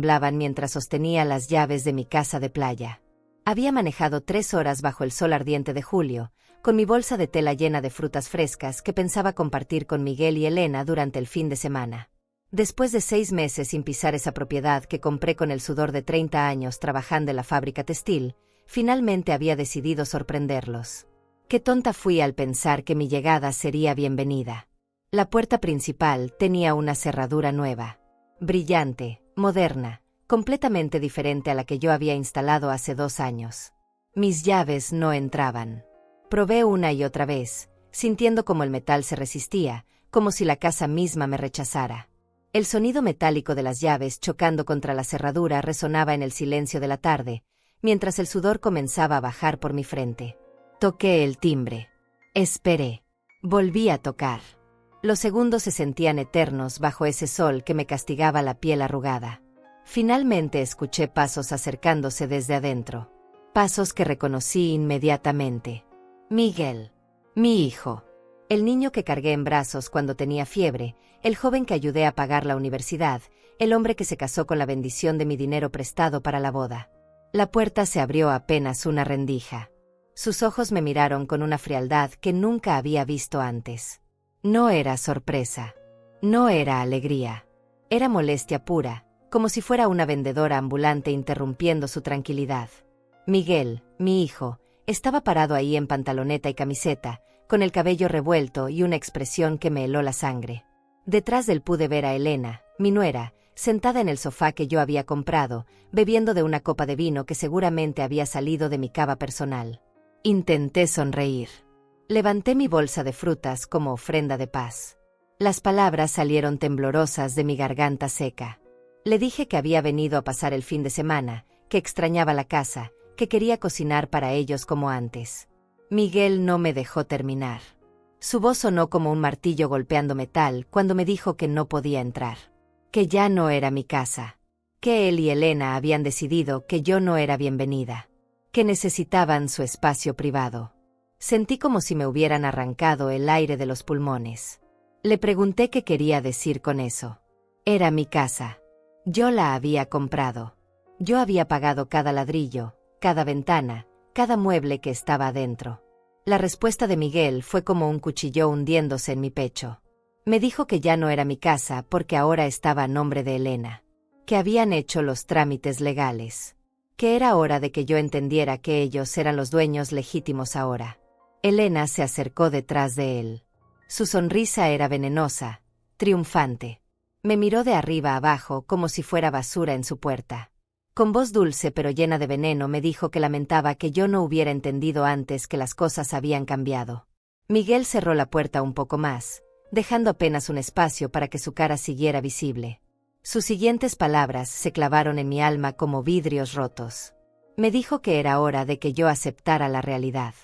temblaban mientras sostenía las llaves de mi casa de playa. Había manejado 3 horas bajo el sol ardiente de julio, con mi bolsa de tela llena de frutas frescas que pensaba compartir con Miguel y Elena durante el fin de semana. Después de 6 meses sin pisar esa propiedad que compré con el sudor de 30 años trabajando en la fábrica textil, finalmente había decidido sorprenderlos. Qué tonta fui al pensar que mi llegada sería bienvenida. La puerta principal tenía una cerradura nueva, brillante, moderna, completamente diferente a la que yo había instalado hace 2 años. Mis llaves no entraban. Probé una y otra vez, sintiendo como el metal se resistía, como si la casa misma me rechazara. El sonido metálico de las llaves chocando contra la cerradura resonaba en el silencio de la tarde, mientras el sudor comenzaba a bajar por mi frente. Toqué el timbre. Esperé. Volví a tocar. Los segundos se sentían eternos bajo ese sol que me castigaba la piel arrugada. Finalmente escuché pasos acercándose desde adentro. Pasos que reconocí inmediatamente. Miguel. Mi hijo. El niño que cargué en brazos cuando tenía fiebre, el joven que ayudé a pagar la universidad, el hombre que se casó con la bendición de mi dinero prestado para la boda. La puerta se abrió apenas una rendija. Sus ojos me miraron con una frialdad que nunca había visto antes. No era sorpresa. No era alegría. Era molestia pura, como si fuera una vendedora ambulante interrumpiendo su tranquilidad. Miguel, mi hijo, estaba parado ahí en pantaloneta y camiseta, con el cabello revuelto y una expresión que me heló la sangre. Detrás de él pude ver a Elena, mi nuera, sentada en el sofá que yo había comprado, bebiendo de una copa de vino que seguramente había salido de mi cava personal. Intenté sonreír. Levanté mi bolsa de frutas como ofrenda de paz. Las palabras salieron temblorosas de mi garganta seca. Le dije que había venido a pasar el fin de semana, que extrañaba la casa, que quería cocinar para ellos como antes. Miguel no me dejó terminar. Su voz sonó como un martillo golpeando metal cuando me dijo que no podía entrar. Que ya no era mi casa. Que él y Elena habían decidido que yo no era bienvenida. Que necesitaban su espacio privado. Sentí como si me hubieran arrancado el aire de los pulmones. Le pregunté qué quería decir con eso. Era mi casa. Yo la había comprado. Yo había pagado cada ladrillo, cada ventana, cada mueble que estaba adentro. La respuesta de Miguel fue como un cuchillo hundiéndose en mi pecho. Me dijo que ya no era mi casa porque ahora estaba a nombre de Elena. Que habían hecho los trámites legales. Que era hora de que yo entendiera que ellos eran los dueños legítimos ahora. Elena se acercó detrás de él. Su sonrisa era venenosa, triunfante. Me miró de arriba abajo como si fuera basura en su puerta. Con voz dulce pero llena de veneno me dijo que lamentaba que yo no hubiera entendido antes que las cosas habían cambiado. Miguel cerró la puerta un poco más, dejando apenas un espacio para que su cara siguiera visible. Sus siguientes palabras se clavaron en mi alma como vidrios rotos. Me dijo que era hora de que yo aceptara la realidad.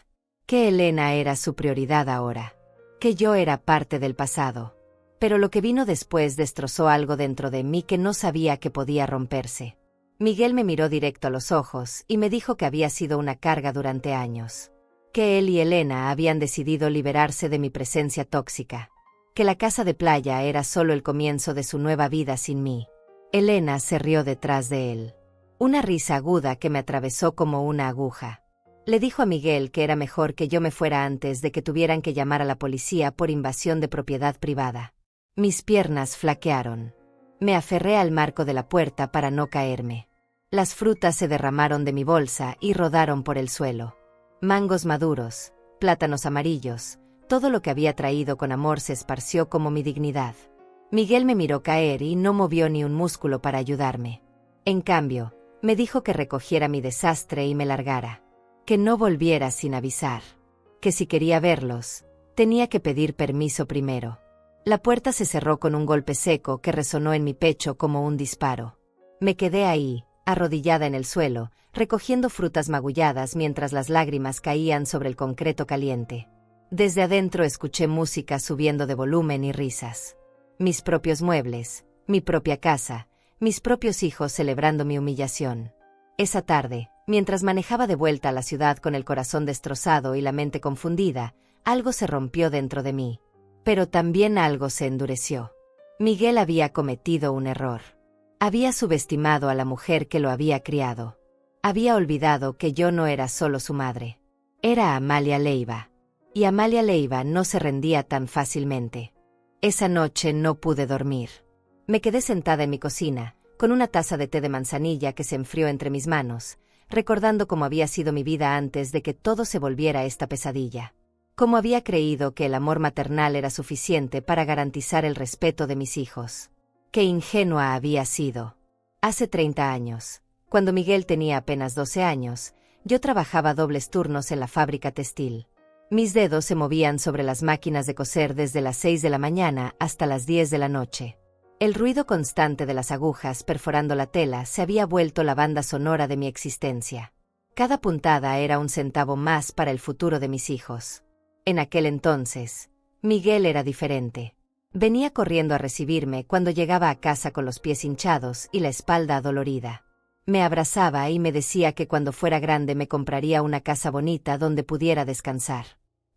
Que Elena era su prioridad ahora. Que yo era parte del pasado. Pero lo que vino después destrozó algo dentro de mí que no sabía que podía romperse. Miguel me miró directo a los ojos y me dijo que había sido una carga durante años. Que él y Elena habían decidido liberarse de mi presencia tóxica. Que la casa de playa era solo el comienzo de su nueva vida sin mí. Elena se rió detrás de él. Una risa aguda que me atravesó como una aguja. Le dijo a Miguel que era mejor que yo me fuera antes de que tuvieran que llamar a la policía por invasión de propiedad privada. Mis piernas flaquearon. Me aferré al marco de la puerta para no caerme. Las frutas se derramaron de mi bolsa y rodaron por el suelo. Mangos maduros, plátanos amarillos, todo lo que había traído con amor se esparció como mi dignidad. Miguel me miró caer y no movió ni un músculo para ayudarme. En cambio, me dijo que recogiera mi desastre y me largara. Que no volviera sin avisar. Que si quería verlos, tenía que pedir permiso primero. La puerta se cerró con un golpe seco que resonó en mi pecho como un disparo. Me quedé ahí, arrodillada en el suelo, recogiendo frutas magulladas mientras las lágrimas caían sobre el concreto caliente. Desde adentro escuché música subiendo de volumen y risas. Mis propios muebles, mi propia casa, mis propios hijos celebrando mi humillación. Esa tarde, mientras manejaba de vuelta a la ciudad con el corazón destrozado y la mente confundida, algo se rompió dentro de mí. Pero también algo se endureció. Miguel había cometido un error. Había subestimado a la mujer que lo había criado. Había olvidado que yo no era solo su madre. Era Amalia Leiva. Y Amalia Leiva no se rendía tan fácilmente. Esa noche no pude dormir. Me quedé sentada en mi cocina, con una taza de té de manzanilla que se enfrió entre mis manos, recordando cómo había sido mi vida antes de que todo se volviera esta pesadilla. Cómo había creído que el amor maternal era suficiente para garantizar el respeto de mis hijos. Qué ingenua había sido. Hace 30 años, cuando Miguel tenía apenas 12 años, yo trabajaba dobles turnos en la fábrica textil. Mis dedos se movían sobre las máquinas de coser desde las 6 de la mañana hasta las 10 de la noche. El ruido constante de las agujas perforando la tela se había vuelto la banda sonora de mi existencia. Cada puntada era un centavo más para el futuro de mis hijos. En aquel entonces, Miguel era diferente. Venía corriendo a recibirme cuando llegaba a casa con los pies hinchados y la espalda adolorida. Me abrazaba y me decía que cuando fuera grande me compraría una casa bonita donde pudiera descansar.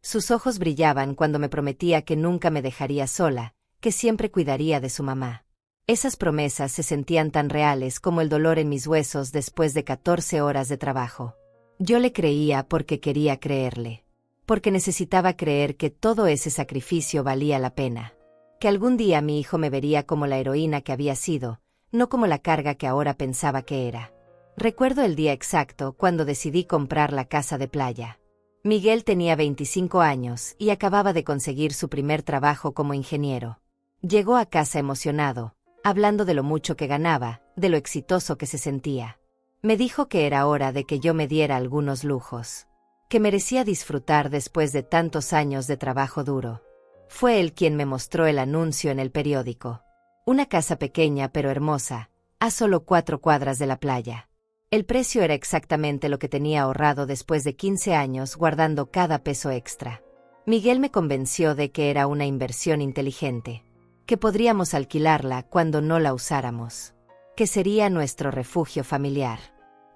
Sus ojos brillaban cuando me prometía que nunca me dejaría sola, que siempre cuidaría de su mamá. Esas promesas se sentían tan reales como el dolor en mis huesos después de 14 horas de trabajo. Yo le creía porque quería creerle. Porque necesitaba creer que todo ese sacrificio valía la pena. Que algún día mi hijo me vería como la heroína que había sido, no como la carga que ahora pensaba que era. Recuerdo el día exacto cuando decidí comprar la casa de playa. Miguel tenía 25 años y acababa de conseguir su primer trabajo como ingeniero. Llegó a casa emocionado, hablando de lo mucho que ganaba, de lo exitoso que se sentía. Me dijo que era hora de que yo me diera algunos lujos. Que merecía disfrutar después de tantos años de trabajo duro. Fue él quien me mostró el anuncio en el periódico. Una casa pequeña pero hermosa, a solo 4 cuadras de la playa. El precio era exactamente lo que tenía ahorrado después de 15 años guardando cada peso extra. Miguel me convenció de que era una inversión inteligente. Que podríamos alquilarla cuando no la usáramos. Que sería nuestro refugio familiar.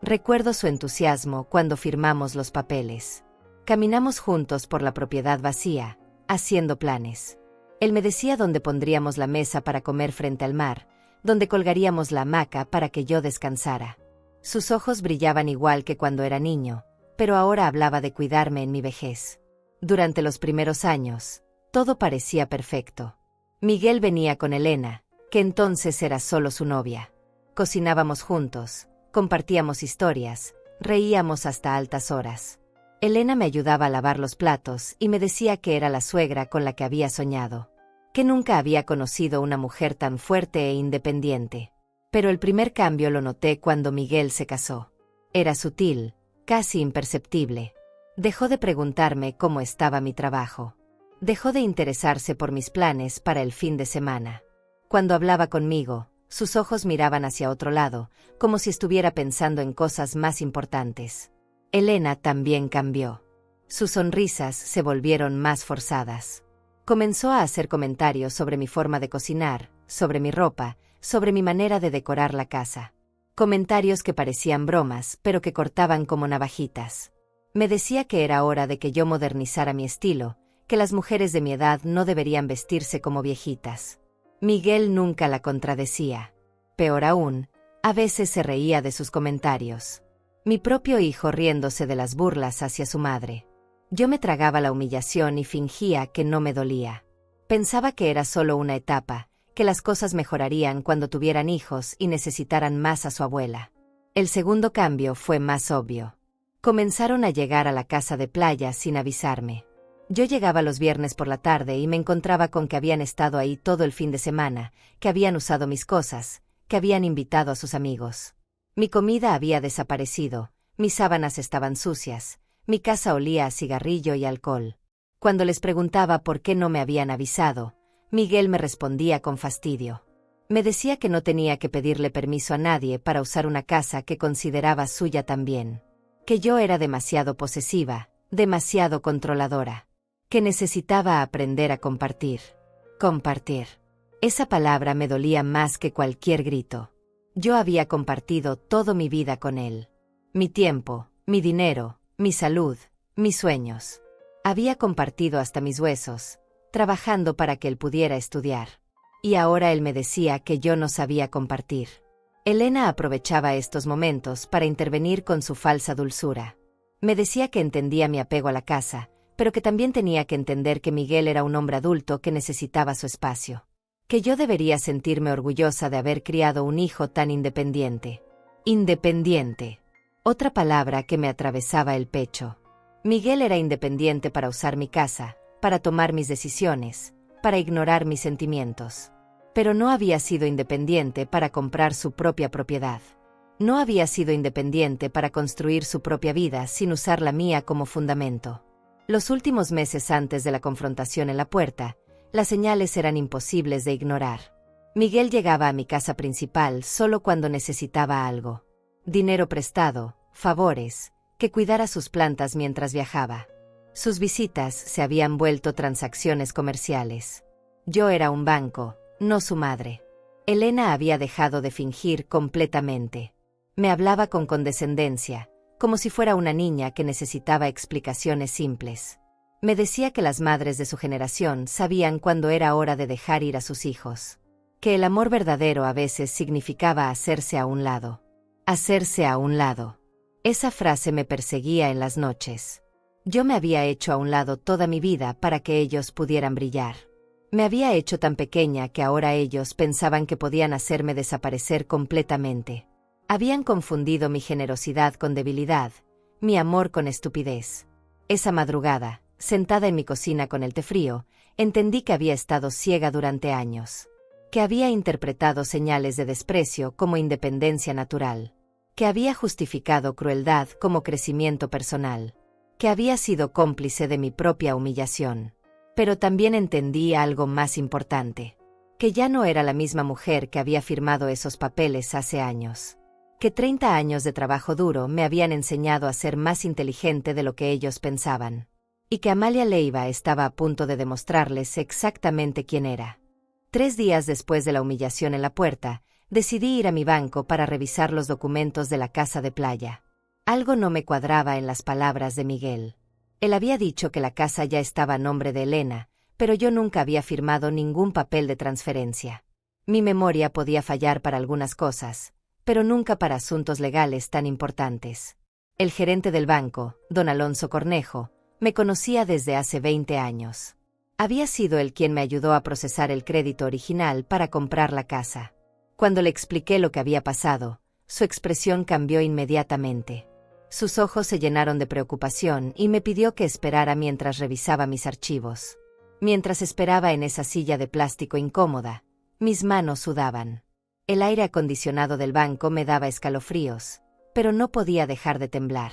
Recuerdo su entusiasmo cuando firmamos los papeles. Caminamos juntos por la propiedad vacía, haciendo planes. Él me decía dónde pondríamos la mesa para comer frente al mar, dónde colgaríamos la hamaca para que yo descansara. Sus ojos brillaban igual que cuando era niño, pero ahora hablaba de cuidarme en mi vejez. Durante los primeros años, todo parecía perfecto. Miguel venía con Elena, que entonces era solo su novia. Cocinábamos juntos, compartíamos historias, reíamos hasta altas horas. Elena me ayudaba a lavar los platos y me decía que era la suegra con la que había soñado. Que nunca había conocido una mujer tan fuerte e independiente. Pero el primer cambio lo noté cuando Miguel se casó. Era sutil, casi imperceptible. Dejó de preguntarme cómo estaba mi trabajo. Dejó de interesarse por mis planes para el fin de semana. Cuando hablaba conmigo, sus ojos miraban hacia otro lado, como si estuviera pensando en cosas más importantes. Elena también cambió. Sus sonrisas se volvieron más forzadas. Comenzó a hacer comentarios sobre mi forma de cocinar, sobre mi ropa, sobre mi manera de decorar la casa. Comentarios que parecían bromas, pero que cortaban como navajitas. Me decía que era hora de que yo modernizara mi estilo, que las mujeres de mi edad no deberían vestirse como viejitas. Miguel nunca la contradecía. Peor aún, a veces se reía de sus comentarios. Mi propio hijo riéndose de las burlas hacia su madre. Yo me tragaba la humillación y fingía que no me dolía. Pensaba que era solo una etapa, que las cosas mejorarían cuando tuvieran hijos y necesitaran más a su abuela. El segundo cambio fue más obvio. Comenzaron a llegar a la casa de playa sin avisarme. Yo llegaba los viernes por la tarde y me encontraba con que habían estado ahí todo el fin de semana, que habían usado mis cosas, que habían invitado a sus amigos. Mi comida había desaparecido, mis sábanas estaban sucias, mi casa olía a cigarrillo y alcohol. Cuando les preguntaba por qué no me habían avisado, Miguel me respondía con fastidio. Me decía que no tenía que pedirle permiso a nadie para usar una casa que consideraba suya también. Que yo era demasiado posesiva, demasiado controladora. Que necesitaba aprender a compartir. Compartir. Esa palabra me dolía más que cualquier grito. Yo había compartido toda mi vida con él. Mi tiempo, mi dinero, mi salud, mis sueños. Había compartido hasta mis huesos, trabajando para que él pudiera estudiar. Y ahora él me decía que yo no sabía compartir. Elena aprovechaba estos momentos para intervenir con su falsa dulzura. Me decía que entendía mi apego a la casa, pero que también tenía que entender que Miguel era un hombre adulto que necesitaba su espacio. Que yo debería sentirme orgullosa de haber criado un hijo tan independiente. Independiente. Otra palabra que me atravesaba el pecho. Miguel era independiente para usar mi casa, para tomar mis decisiones, para ignorar mis sentimientos. Pero no había sido independiente para comprar su propia propiedad. No había sido independiente para construir su propia vida sin usar la mía como fundamento. Los últimos meses antes de la confrontación en la puerta, las señales eran imposibles de ignorar. Miguel llegaba a mi casa principal solo cuando necesitaba algo. Dinero prestado, favores, que cuidara sus plantas mientras viajaba. Sus visitas se habían vuelto transacciones comerciales. Yo era un banco, no su madre. Elena había dejado de fingir completamente. Me hablaba con condescendencia, como si fuera una niña que necesitaba explicaciones simples. Me decía que las madres de su generación sabían cuándo era hora de dejar ir a sus hijos. Que el amor verdadero a veces significaba hacerse a un lado. Hacerse a un lado. Esa frase me perseguía en las noches. Yo me había hecho a un lado toda mi vida para que ellos pudieran brillar. Me había hecho tan pequeña que ahora ellos pensaban que podían hacerme desaparecer completamente. Habían confundido mi generosidad con debilidad, mi amor con estupidez. Esa madrugada, sentada en mi cocina con el té frío, entendí que había estado ciega durante años. Que había interpretado señales de desprecio como independencia natural. Que había justificado crueldad como crecimiento personal. Que había sido cómplice de mi propia humillación. Pero también entendí algo más importante. Que ya no era la misma mujer que había firmado esos papeles hace años. Que 30 años de trabajo duro me habían enseñado a ser más inteligente de lo que ellos pensaban. Y que Amalia Leiva estaba a punto de demostrarles exactamente quién era. 3 días después de la humillación en la puerta, decidí ir a mi banco para revisar los documentos de la casa de playa. Algo no me cuadraba en las palabras de Miguel. Él había dicho que la casa ya estaba a nombre de Elena, pero yo nunca había firmado ningún papel de transferencia. Mi memoria podía fallar para algunas cosas, pero nunca para asuntos legales tan importantes. El gerente del banco, don Alonso Cornejo, me conocía desde hace 20 años. Había sido él quien me ayudó a procesar el crédito original para comprar la casa. Cuando le expliqué lo que había pasado, su expresión cambió inmediatamente. Sus ojos se llenaron de preocupación y me pidió que esperara mientras revisaba mis archivos. Mientras esperaba en esa silla de plástico incómoda, mis manos sudaban. El aire acondicionado del banco me daba escalofríos, pero no podía dejar de temblar.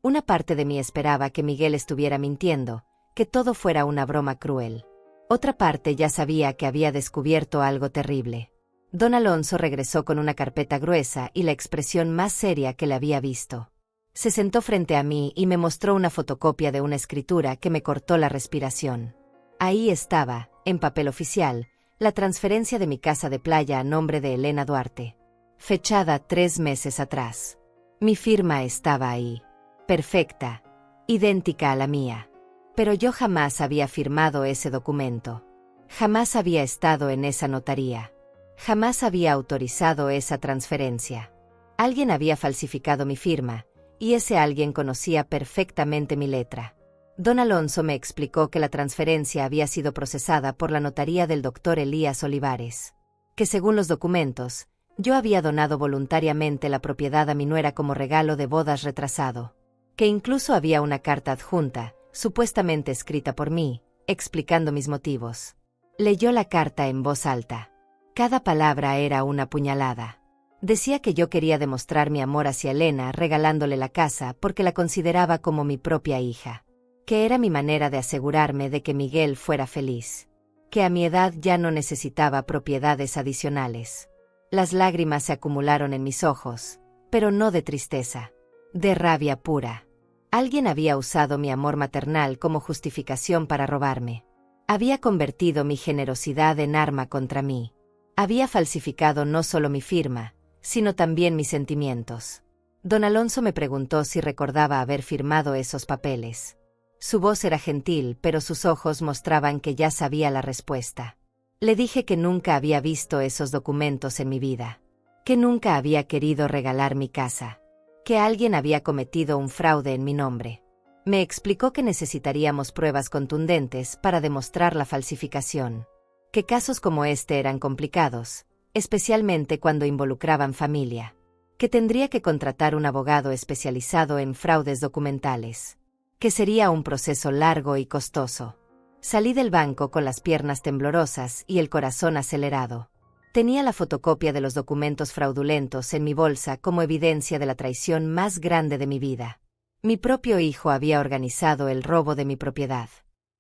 Una parte de mí esperaba que Miguel estuviera mintiendo, que todo fuera una broma cruel. Otra parte ya sabía que había descubierto algo terrible. Don Alonso regresó con una carpeta gruesa y la expresión más seria que le había visto. Se sentó frente a mí y me mostró una fotocopia de una escritura que me cortó la respiración. Ahí estaba, en papel oficial, la transferencia de mi casa de playa a nombre de Elena Duarte. Fechada 3 meses atrás. Mi firma estaba ahí. Perfecta. Idéntica a la mía. Pero yo jamás había firmado ese documento. Jamás había estado en esa notaría. Jamás había autorizado esa transferencia. Alguien había falsificado mi firma, y ese alguien conocía perfectamente mi letra. Don Alonso me explicó que la transferencia había sido procesada por la notaría del doctor Elías Olivares. Que según los documentos, yo había donado voluntariamente la propiedad a mi nuera como regalo de bodas retrasado. Que incluso había una carta adjunta, supuestamente escrita por mí, explicando mis motivos. Leyó la carta en voz alta. Cada palabra era una puñalada. Decía que yo quería demostrar mi amor hacia Elena regalándole la casa porque la consideraba como mi propia hija. Que era mi manera de asegurarme de que Miguel fuera feliz. Que a mi edad ya no necesitaba propiedades adicionales. Las lágrimas se acumularon en mis ojos, pero no de tristeza, de rabia pura. Alguien había usado mi amor maternal como justificación para robarme. Había convertido mi generosidad en arma contra mí. Había falsificado no solo mi firma, sino también mis sentimientos. Don Alonso me preguntó si recordaba haber firmado esos papeles. Su voz era gentil, pero sus ojos mostraban que ya sabía la respuesta. Le dije que nunca había visto esos documentos en mi vida. que nunca había querido regalar mi casa, que alguien había cometido un fraude en mi nombre. Me explicó que necesitaríamos pruebas contundentes para demostrar la falsificación, que casos como este eran complicados, especialmente cuando involucraban familia, que tendría que contratar un abogado especializado en fraudes documentales, que sería un proceso largo y costoso. Salí del banco con las piernas temblorosas y el corazón acelerado. Tenía la fotocopia de los documentos fraudulentos en mi bolsa como evidencia de la traición más grande de mi vida. Mi propio hijo había organizado el robo de mi propiedad.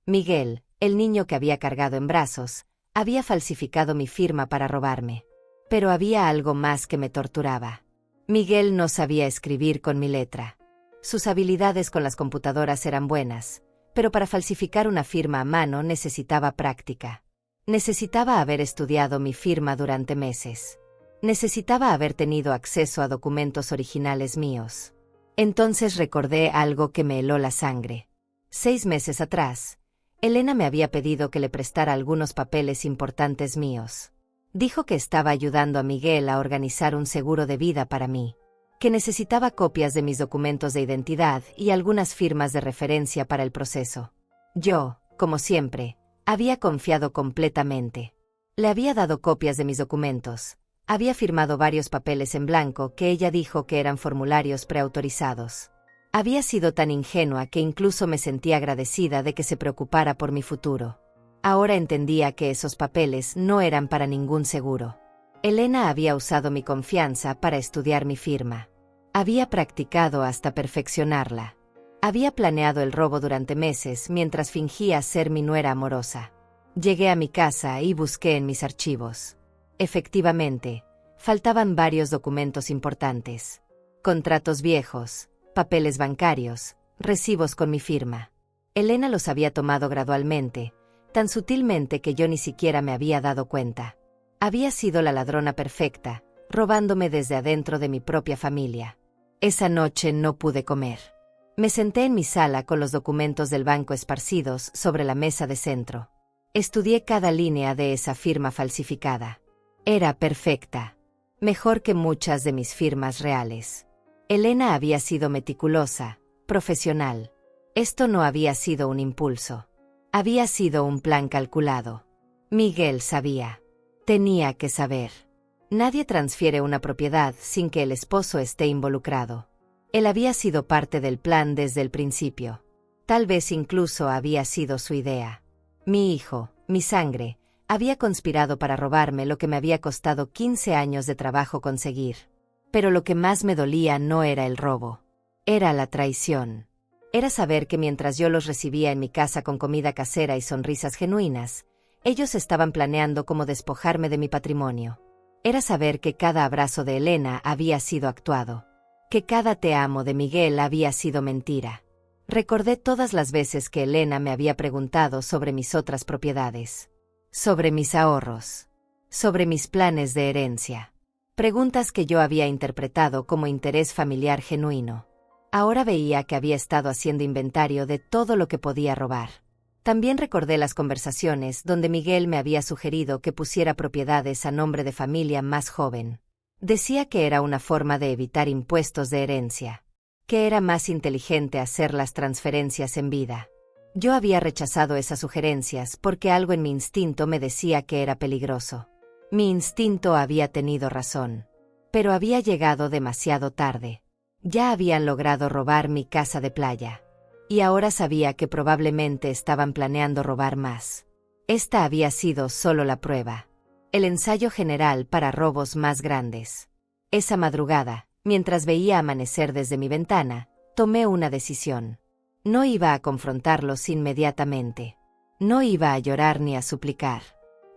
Miguel, el niño que había cargado en brazos, había falsificado mi firma para robarme. Pero había algo más que me torturaba. Miguel no sabía escribir con mi letra. Sus habilidades con las computadoras eran buenas, pero para falsificar una firma a mano necesitaba práctica. Necesitaba haber estudiado mi firma durante meses. Necesitaba haber tenido acceso a documentos originales míos. Entonces recordé algo que me heló la sangre. 6 meses atrás, Elena me había pedido que le prestara algunos papeles importantes míos. Dijo que estaba ayudando a Miguel a organizar un seguro de vida para mí, que necesitaba copias de mis documentos de identidad y algunas firmas de referencia para el proceso. Yo, como siempre, había confiado completamente. Le había dado copias de mis documentos. Había firmado varios papeles en blanco que ella dijo que eran formularios preautorizados. Había sido tan ingenua que incluso me sentía agradecida de que se preocupara por mi futuro. Ahora entendía que esos papeles no eran para ningún seguro. Elena había usado mi confianza para estudiar mi firma. Había practicado hasta perfeccionarla. Había planeado el robo durante meses mientras fingía ser mi nuera amorosa. Llegué a mi casa y busqué en mis archivos. Efectivamente, faltaban varios documentos importantes. Contratos viejos, papeles bancarios, recibos con mi firma. Elena los había tomado gradualmente, tan sutilmente que yo ni siquiera me había dado cuenta. Había sido la ladrona perfecta, robándome desde adentro de mi propia familia. Esa noche no pude comer. Me senté en mi sala con los documentos del banco esparcidos sobre la mesa de centro. Estudié cada línea de esa firma falsificada. Era perfecta. Mejor que muchas de mis firmas reales. Elena había sido meticulosa, profesional. Esto no había sido un impulso. Había sido un plan calculado. Miguel sabía. Tenía que saber. Nadie transfiere una propiedad sin que el esposo esté involucrado. Él había sido parte del plan desde el principio. Tal vez incluso había sido su idea. Mi hijo, mi sangre, había conspirado para robarme lo que me había costado 15 años de trabajo conseguir. Pero lo que más me dolía no era el robo. Era la traición. Era saber que mientras yo los recibía en mi casa con comida casera y sonrisas genuinas, ellos estaban planeando cómo despojarme de mi patrimonio. Era saber que cada abrazo de Elena había sido actuado. Que cada te amo de Miguel había sido mentira. Recordé todas las veces que Elena me había preguntado sobre mis otras propiedades. Sobre mis ahorros. Sobre mis planes de herencia. Preguntas que yo había interpretado como interés familiar genuino. Ahora veía que había estado haciendo inventario de todo lo que podía robar. También recordé las conversaciones donde Miguel me había sugerido que pusiera propiedades a nombre de familia más joven. Decía que era una forma de evitar impuestos de herencia. Que era más inteligente hacer las transferencias en vida. Yo había rechazado esas sugerencias porque algo en mi instinto me decía que era peligroso. Mi instinto había tenido razón. Pero había llegado demasiado tarde. Ya habían logrado robar mi casa de playa. Y ahora sabía que probablemente estaban planeando robar más. Esta había sido solo la prueba. El ensayo general para robos más grandes. Esa madrugada, mientras veía amanecer desde mi ventana, tomé una decisión. No iba a confrontarlos inmediatamente. No iba a llorar ni a suplicar.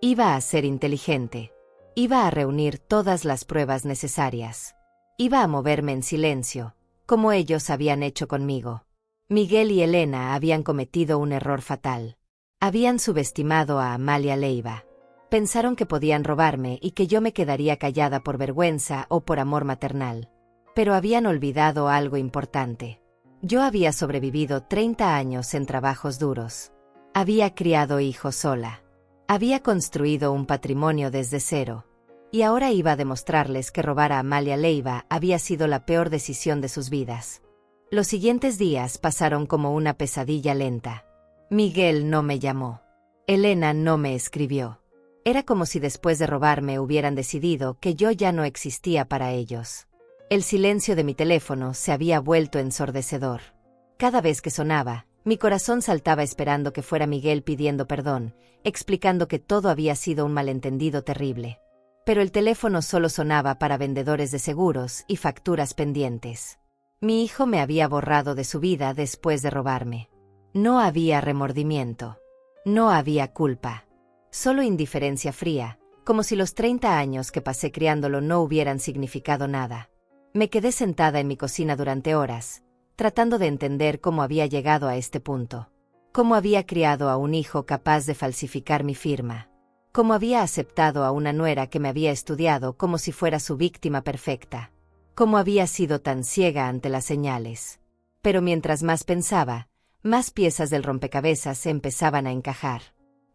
Iba a ser inteligente. Iba a reunir todas las pruebas necesarias. Iba a moverme en silencio, como ellos habían hecho conmigo. Miguel y Elena habían cometido un error fatal. Habían subestimado a Amalia Leiva. Pensaron que podían robarme y que yo me quedaría callada por vergüenza o por amor maternal. Pero habían olvidado algo importante. Yo había sobrevivido 30 años en trabajos duros. Había criado hijos sola. Había construido un patrimonio desde cero. Y ahora iba a demostrarles que robar a Amalia Leiva había sido la peor decisión de sus vidas. Los siguientes días pasaron como una pesadilla lenta. Miguel no me llamó. Elena no me escribió. Era como si después de robarme hubieran decidido que yo ya no existía para ellos. El silencio de mi teléfono se había vuelto ensordecedor. Cada vez que sonaba, mi corazón saltaba esperando que fuera Miguel pidiendo perdón, explicando que todo había sido un malentendido terrible. Pero el teléfono solo sonaba para vendedores de seguros y facturas pendientes. Mi hijo me había borrado de su vida después de robarme. No había remordimiento. No había culpa. Solo indiferencia fría, como si los 30 años que pasé criándolo no hubieran significado nada. Me quedé sentada en mi cocina durante horas, tratando de entender cómo había llegado a este punto. Cómo había criado a un hijo capaz de falsificar mi firma. Cómo había aceptado a una nuera que me había estudiado como si fuera su víctima perfecta. Cómo había sido tan ciega ante las señales. Pero mientras más pensaba, más piezas del rompecabezas se empezaban a encajar.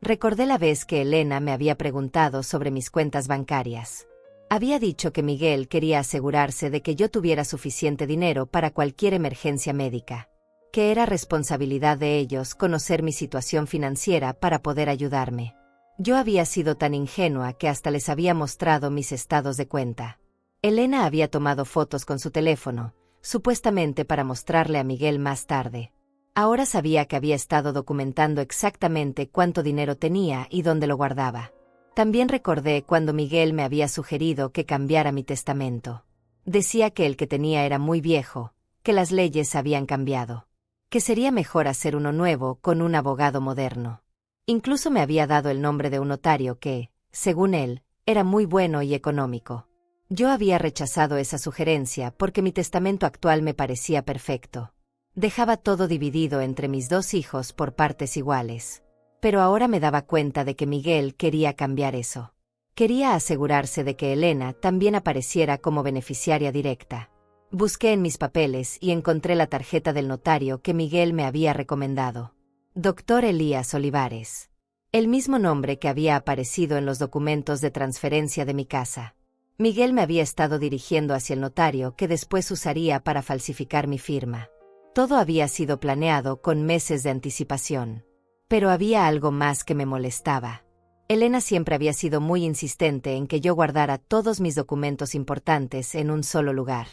Recordé la vez que Elena me había preguntado sobre mis cuentas bancarias. Había dicho que Miguel quería asegurarse de que yo tuviera suficiente dinero para cualquier emergencia médica. Que era responsabilidad de ellos conocer mi situación financiera para poder ayudarme. Yo había sido tan ingenua que hasta les había mostrado mis estados de cuenta. Elena había tomado fotos con su teléfono, supuestamente para mostrarle a Miguel más tarde. Ahora sabía que había estado documentando exactamente cuánto dinero tenía y dónde lo guardaba. También recordé cuando Miguel me había sugerido que cambiara mi testamento. Decía que el que tenía era muy viejo, que las leyes habían cambiado. Que sería mejor hacer uno nuevo con un abogado moderno. Incluso me había dado el nombre de un notario que, según él, era muy bueno y económico. Yo había rechazado esa sugerencia porque mi testamento actual me parecía perfecto. Dejaba todo dividido entre mis dos hijos por partes iguales. Pero ahora me daba cuenta de que Miguel quería cambiar eso. Quería asegurarse de que Elena también apareciera como beneficiaria directa. Busqué en mis papeles y encontré la tarjeta del notario que Miguel me había recomendado. Dr. Elías Olivares. El mismo nombre que había aparecido en los documentos de transferencia de mi casa. Miguel me había estado dirigiendo hacia el notario que después usaría para falsificar mi firma. Todo había sido planeado con meses de anticipación. Pero había algo más que me molestaba. Elena siempre había sido muy insistente en que yo guardara todos mis documentos importantes en un solo lugar.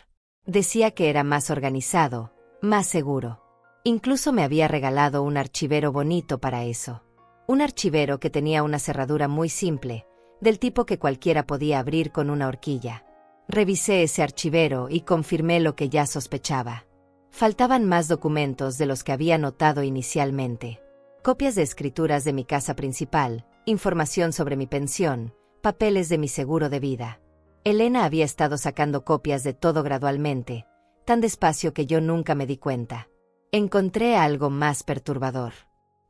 Decía que era más organizado, más seguro. Incluso me había regalado un archivero bonito para eso. Un archivero que tenía una cerradura muy simple, del tipo que cualquiera podía abrir con una horquilla. Revisé ese archivero y confirmé lo que ya sospechaba. Faltaban más documentos de los que había notado inicialmente. Copias de escrituras de mi casa principal, información sobre mi pensión, papeles de mi seguro de vida. Elena había estado sacando copias de todo gradualmente, tan despacio que yo nunca me di cuenta. Encontré algo más perturbador.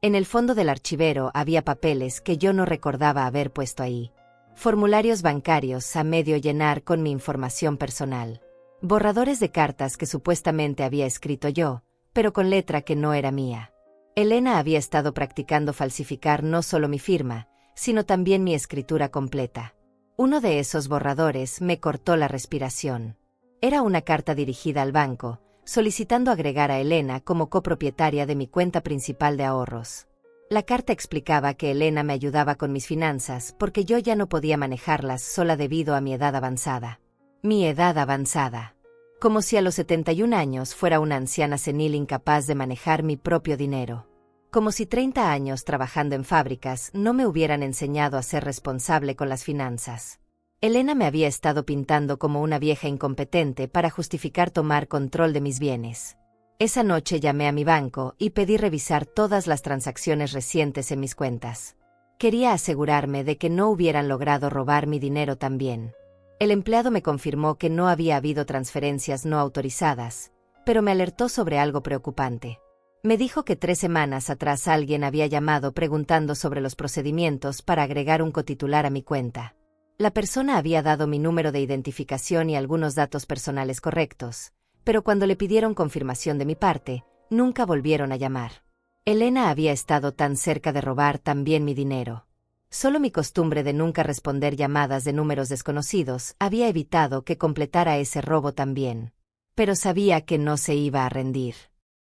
En el fondo del archivero había papeles que yo no recordaba haber puesto ahí. Formularios bancarios a medio llenar con mi información personal. Borradores de cartas que supuestamente había escrito yo, pero con letra que no era mía. Elena había estado practicando falsificar no solo mi firma, sino también mi escritura completa. Uno de esos borradores me cortó la respiración. Era una carta dirigida al banco, solicitando agregar a Elena como copropietaria de mi cuenta principal de ahorros. La carta explicaba que Elena me ayudaba con mis finanzas porque yo ya no podía manejarlas sola debido a mi edad avanzada. Mi edad avanzada. Como si a los 71 años fuera una anciana senil incapaz de manejar mi propio dinero. Como si 30 años trabajando en fábricas no me hubieran enseñado a ser responsable con las finanzas. Elena me había estado pintando como una vieja incompetente para justificar tomar control de mis bienes. Esa noche llamé a mi banco y pedí revisar todas las transacciones recientes en mis cuentas. Quería asegurarme de que no hubieran logrado robar mi dinero también. El empleado me confirmó que no había habido transferencias no autorizadas, pero me alertó sobre algo preocupante. Me dijo que 3 semanas atrás alguien había llamado preguntando sobre los procedimientos para agregar un cotitular a mi cuenta. La persona había dado mi número de identificación y algunos datos personales correctos, pero cuando le pidieron confirmación de mi parte, nunca volvieron a llamar. Elena había estado tan cerca de robar también mi dinero. Solo mi costumbre de nunca responder llamadas de números desconocidos había evitado que completara ese robo también. Pero sabía que no se iba a rendir.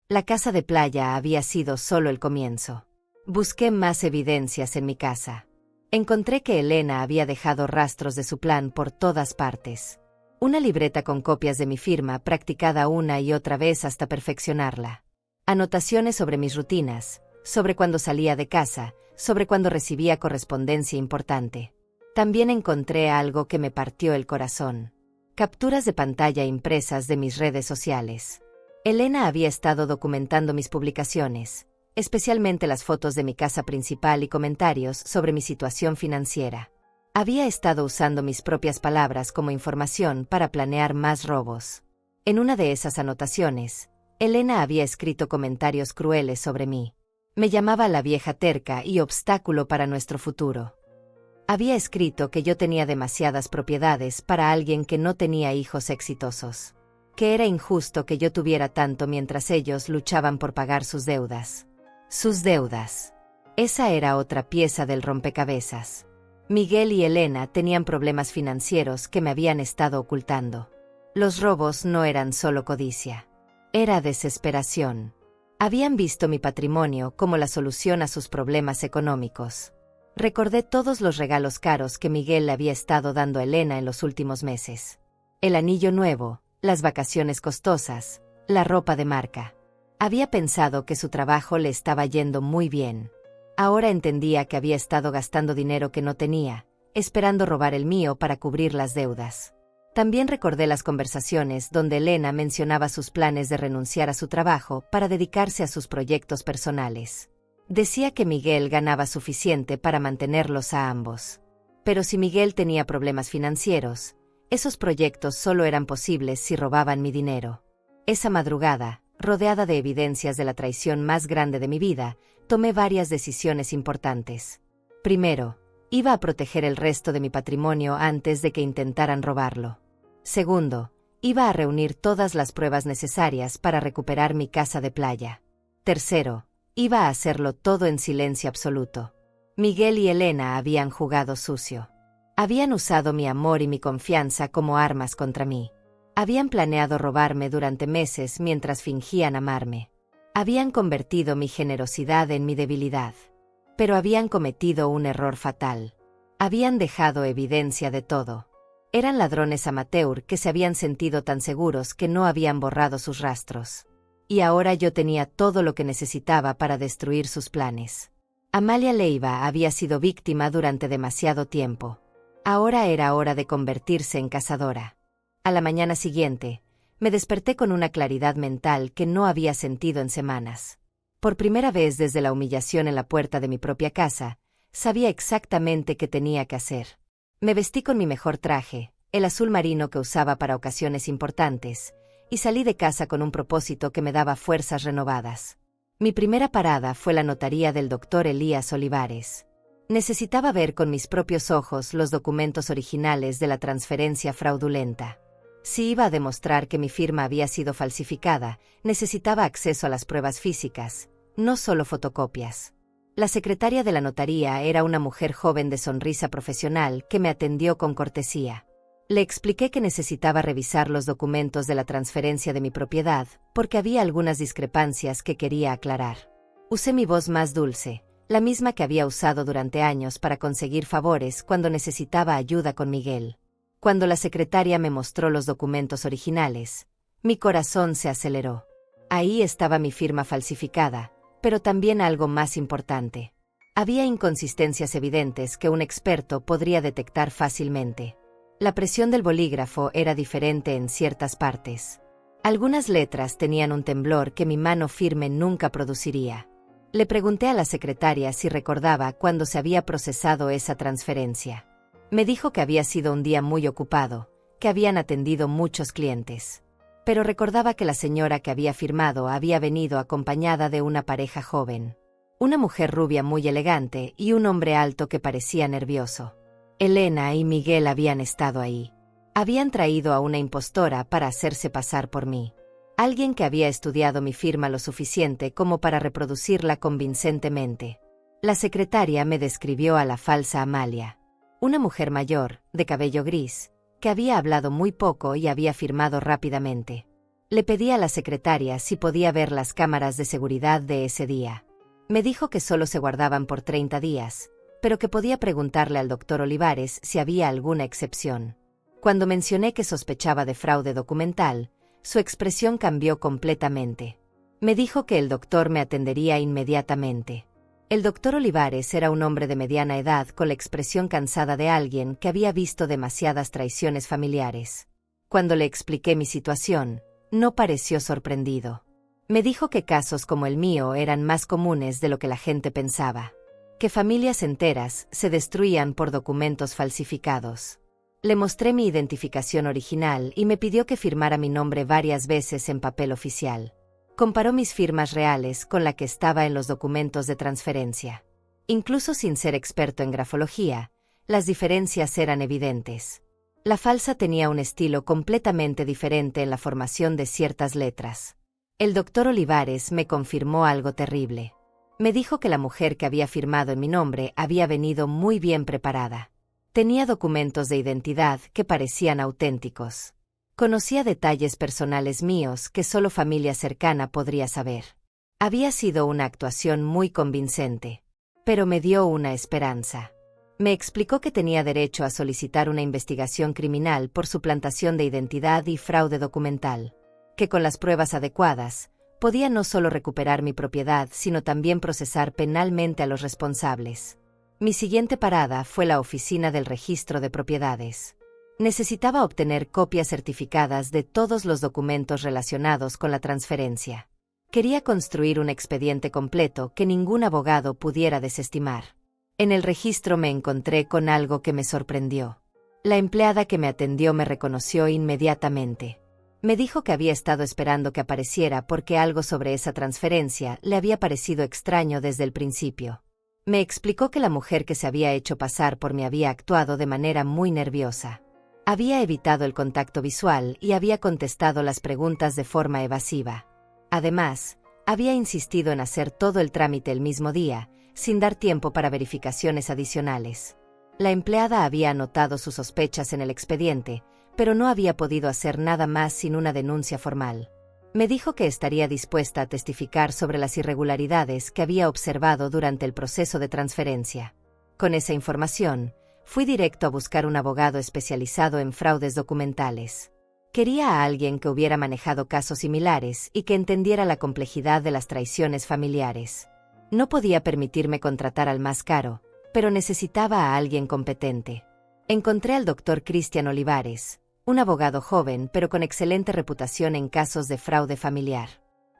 La casa de playa había sido solo el comienzo. Busqué más evidencias en mi casa. Encontré que Elena había dejado rastros de su plan por todas partes. Una libreta con copias de mi firma practicada una y otra vez hasta perfeccionarla. Anotaciones sobre mis rutinas, sobre cuando salía de casa, sobre cuando recibía correspondencia importante. También encontré algo que me partió el corazón. Capturas de pantalla impresas de mis redes sociales. Elena había estado documentando mis publicaciones, especialmente las fotos de mi casa principal y comentarios sobre mi situación financiera. Había estado usando mis propias palabras como información para planear más robos. En una de esas anotaciones, Elena había escrito comentarios crueles sobre mí. Me llamaba la vieja terca y obstáculo para nuestro futuro. Había escrito que yo tenía demasiadas propiedades para alguien que no tenía hijos exitosos. Que era injusto que yo tuviera tanto mientras ellos luchaban por pagar sus deudas. Sus deudas. Esa era otra pieza del rompecabezas. Miguel y Elena tenían problemas financieros que me habían estado ocultando. Los robos no eran solo codicia. Era desesperación. Habían visto mi patrimonio como la solución a sus problemas económicos. Recordé todos los regalos caros que Miguel le había estado dando a Elena en los últimos meses. El anillo nuevo, las vacaciones costosas, la ropa de marca. Había pensado que su trabajo le estaba yendo muy bien. Ahora entendía que había estado gastando dinero que no tenía, esperando robar el mío para cubrir las deudas. También recordé las conversaciones donde Elena mencionaba sus planes de renunciar a su trabajo para dedicarse a sus proyectos personales. Decía que Miguel ganaba suficiente para mantenerlos a ambos. Pero si Miguel tenía problemas financieros, esos proyectos solo eran posibles si robaban mi dinero. Esa madrugada, rodeada de evidencias de la traición más grande de mi vida, tomé varias decisiones importantes. Primero, iba a proteger el resto de mi patrimonio antes de que intentaran robarlo. Segundo, iba a reunir todas las pruebas necesarias para recuperar mi casa de playa. Tercero, iba a hacerlo todo en silencio absoluto. Miguel y Elena habían jugado sucio. Habían usado mi amor y mi confianza como armas contra mí. Habían planeado robarme durante meses mientras fingían amarme. Habían convertido mi generosidad en mi debilidad. Pero habían cometido un error fatal. Habían dejado evidencia de todo. Eran ladrones amateur que se habían sentido tan seguros que no habían borrado sus rastros. Y ahora yo tenía todo lo que necesitaba para destruir sus planes. Amalia Leiva había sido víctima durante demasiado tiempo. Ahora era hora de convertirse en cazadora. A la mañana siguiente, me desperté con una claridad mental que no había sentido en semanas. Por primera vez desde la humillación en la puerta de mi propia casa, sabía exactamente qué tenía que hacer. Me vestí con mi mejor traje, el azul marino que usaba para ocasiones importantes, y salí de casa con un propósito que me daba fuerzas renovadas. Mi primera parada fue la notaría del doctor Elías Olivares. Necesitaba ver con mis propios ojos los documentos originales de la transferencia fraudulenta. Si iba a demostrar que mi firma había sido falsificada, necesitaba acceso a las pruebas físicas, no solo fotocopias. La secretaria de la notaría era una mujer joven de sonrisa profesional que me atendió con cortesía. Le expliqué que necesitaba revisar los documentos de la transferencia de mi propiedad, porque había algunas discrepancias que quería aclarar. Usé mi voz más dulce, la misma que había usado durante años para conseguir favores cuando necesitaba ayuda con Miguel. Cuando la secretaria me mostró los documentos originales, mi corazón se aceleró. Ahí estaba mi firma falsificada, pero también algo más importante. Había inconsistencias evidentes que un experto podría detectar fácilmente. La presión del bolígrafo era diferente en ciertas partes. Algunas letras tenían un temblor que mi mano firme nunca produciría. Le pregunté a la secretaria si recordaba cuándo se había procesado esa transferencia. Me dijo que había sido un día muy ocupado, que habían atendido muchos clientes. Pero recordaba que la señora que había firmado había venido acompañada de una pareja joven. Una mujer rubia muy elegante y un hombre alto que parecía nervioso. Elena y Miguel habían estado ahí. Habían traído a una impostora para hacerse pasar por mí. Alguien que había estudiado mi firma lo suficiente como para reproducirla convincentemente. La secretaria me describió a la falsa Amalia. Una mujer mayor, de cabello gris, que había hablado muy poco y había firmado rápidamente. Le pedí a la secretaria si podía ver las cámaras de seguridad de ese día. Me dijo que solo se guardaban por 30 días, pero que podía preguntarle al doctor Olivares si había alguna excepción. Cuando mencioné que sospechaba de fraude documental, su expresión cambió completamente. Me dijo que el doctor me atendería inmediatamente. El doctor Olivares era un hombre de mediana edad con la expresión cansada de alguien que había visto demasiadas traiciones familiares. Cuando le expliqué mi situación, no pareció sorprendido. Me dijo que casos como el mío eran más comunes de lo que la gente pensaba, que familias enteras se destruían por documentos falsificados. Le mostré mi identificación original y me pidió que firmara mi nombre varias veces en papel oficial. Comparó mis firmas reales con la que estaba en los documentos de transferencia. Incluso sin ser experto en grafología, las diferencias eran evidentes. La falsa tenía un estilo completamente diferente en la formación de ciertas letras. El doctor Olivares me confirmó algo terrible. Me dijo que la mujer que había firmado en mi nombre había venido muy bien preparada. Tenía documentos de identidad que parecían auténticos. Conocía detalles personales míos que solo familia cercana podría saber. Había sido una actuación muy convincente, pero me dio una esperanza. Me explicó que tenía derecho a solicitar una investigación criminal por suplantación de identidad y fraude documental, que con las pruebas adecuadas, podía no solo recuperar mi propiedad sino también procesar penalmente a los responsables. Mi siguiente parada fue la oficina del registro de propiedades. Necesitaba obtener copias certificadas de todos los documentos relacionados con la transferencia. Quería construir un expediente completo que ningún abogado pudiera desestimar. En el registro me encontré con algo que me sorprendió. La empleada que me atendió me reconoció inmediatamente. Me dijo que había estado esperando que apareciera porque algo sobre esa transferencia le había parecido extraño desde el principio. Me explicó que la mujer que se había hecho pasar por mí había actuado de manera muy nerviosa. Había evitado el contacto visual y había contestado las preguntas de forma evasiva. Además, había insistido en hacer todo el trámite el mismo día, sin dar tiempo para verificaciones adicionales. La empleada había anotado sus sospechas en el expediente, pero no había podido hacer nada más sin una denuncia formal. Me dijo que estaría dispuesta a testificar sobre las irregularidades que había observado durante el proceso de transferencia. Con esa información, fui directo a buscar un abogado especializado en fraudes documentales. Quería a alguien que hubiera manejado casos similares y que entendiera la complejidad de las traiciones familiares. No podía permitirme contratar al más caro, pero necesitaba a alguien competente. Encontré al doctor Cristian Olivares, un abogado joven pero con excelente reputación en casos de fraude familiar.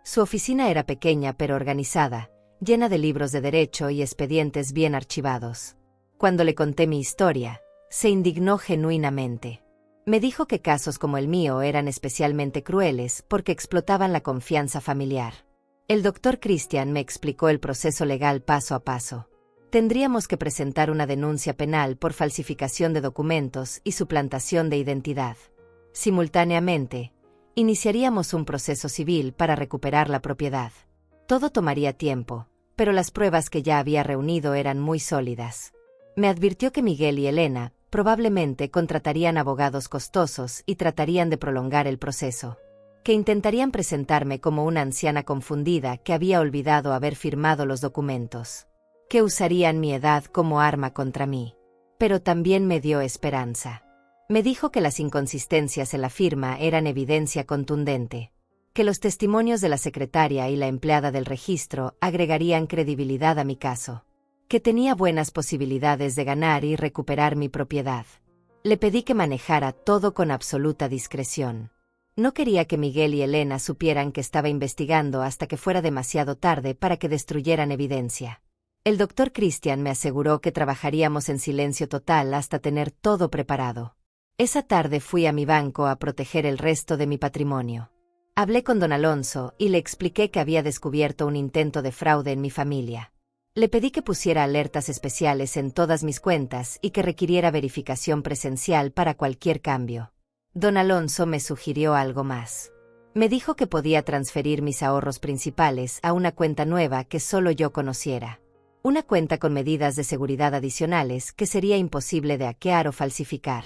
Su oficina era pequeña pero organizada, llena de libros de derecho y expedientes bien archivados. Cuando le conté mi historia, se indignó genuinamente. Me dijo que casos como el mío eran especialmente crueles porque explotaban la confianza familiar. El doctor Cristian me explicó el proceso legal paso a paso. Tendríamos que presentar una denuncia penal por falsificación de documentos y suplantación de identidad. Simultáneamente, iniciaríamos un proceso civil para recuperar la propiedad. Todo tomaría tiempo, pero las pruebas que ya había reunido eran muy sólidas. Me advirtió que Miguel y Elena probablemente contratarían abogados costosos y tratarían de prolongar el proceso, que intentarían presentarme como una anciana confundida que había olvidado haber firmado los documentos, que usarían mi edad como arma contra mí. Pero también me dio esperanza. Me dijo que las inconsistencias en la firma eran evidencia contundente, que los testimonios de la secretaria y la empleada del registro agregarían credibilidad a mi caso, que tenía buenas posibilidades de ganar y recuperar mi propiedad. Le pedí que manejara todo con absoluta discreción. No quería que Miguel y Elena supieran que estaba investigando hasta que fuera demasiado tarde para que destruyeran evidencia. El doctor Cristian me aseguró que trabajaríamos en silencio total hasta tener todo preparado. Esa tarde fui a mi banco a proteger el resto de mi patrimonio. Hablé con don Alonso y le expliqué que había descubierto un intento de fraude en mi familia. Le pedí que pusiera alertas especiales en todas mis cuentas y que requiriera verificación presencial para cualquier cambio. Don Alonso me sugirió algo más. Me dijo que podía transferir mis ahorros principales a una cuenta nueva que solo yo conociera. Una cuenta con medidas de seguridad adicionales que sería imposible de hackear o falsificar.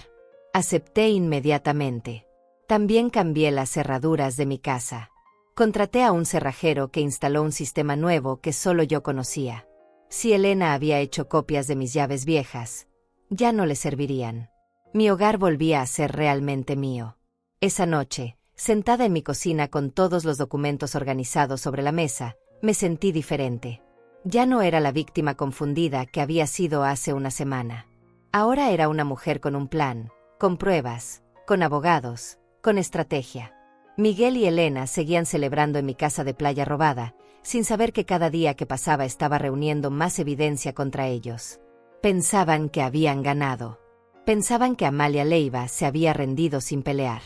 Acepté inmediatamente. También cambié las cerraduras de mi casa. Contraté a un cerrajero que instaló un sistema nuevo que solo yo conocía. Si Elena había hecho copias de mis llaves viejas, ya no le servirían. Mi hogar volvía a ser realmente mío. Esa noche, sentada en mi cocina con todos los documentos organizados sobre la mesa, me sentí diferente. Ya no era la víctima confundida que había sido hace una semana. Ahora era una mujer con un plan, con pruebas, con abogados, con estrategia. Miguel y Elena seguían celebrando en mi casa de playa robada, sin saber que cada día que pasaba estaba reuniendo más evidencia contra ellos. Pensaban que habían ganado. Pensaban que Amalia Leiva se había rendido sin pelear.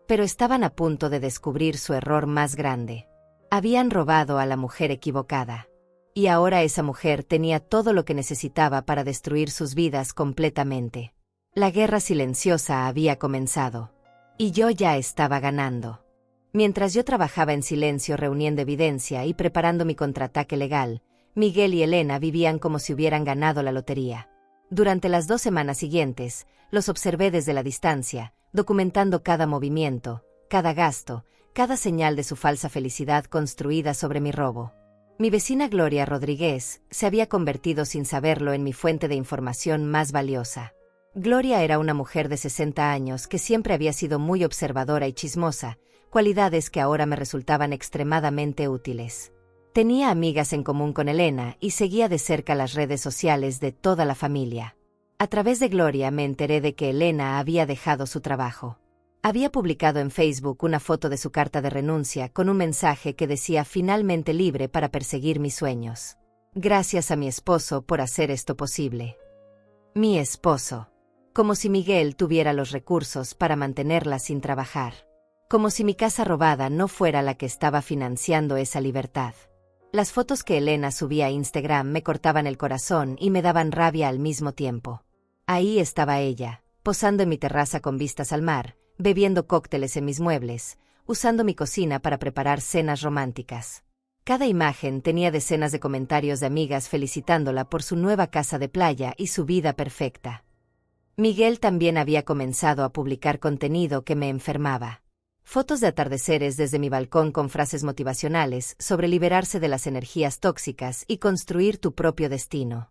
Pero estaban a punto de descubrir su error más grande. Habían robado a la mujer equivocada. Y ahora esa mujer tenía todo lo que necesitaba para destruir sus vidas completamente. La guerra silenciosa había comenzado. Y yo ya estaba ganando. Mientras yo trabajaba en silencio reuniendo evidencia y preparando mi contraataque legal, Miguel y Elena vivían como si hubieran ganado la lotería. Durante las 2 semanas siguientes, los observé desde la distancia, documentando cada movimiento, cada gasto, cada señal de su falsa felicidad construida sobre mi robo. Mi vecina Gloria Rodríguez se había convertido sin saberlo en mi fuente de información más valiosa. Gloria era una mujer de 60 años que siempre había sido muy observadora y chismosa, cualidades que ahora me resultaban extremadamente útiles. Tenía amigas en común con Elena y seguía de cerca las redes sociales de toda la familia. A través de Gloria me enteré de que Elena había dejado su trabajo. Había publicado en Facebook una foto de su carta de renuncia con un mensaje que decía finalmente libre para perseguir mis sueños. Gracias a mi esposo por hacer esto posible. Mi esposo. Como si Miguel tuviera los recursos para mantenerla sin trabajar. Como si mi casa robada no fuera la que estaba financiando esa libertad. Las fotos que Elena subía a Instagram me cortaban el corazón y me daban rabia al mismo tiempo. Ahí estaba ella, posando en mi terraza con vistas al mar, bebiendo cócteles en mis muebles, usando mi cocina para preparar cenas románticas. Cada imagen tenía decenas de comentarios de amigas felicitándola por su nueva casa de playa y su vida perfecta. Miguel también había comenzado a publicar contenido que me enfermaba. Fotos de atardeceres desde mi balcón con frases motivacionales sobre liberarse de las energías tóxicas y construir tu propio destino.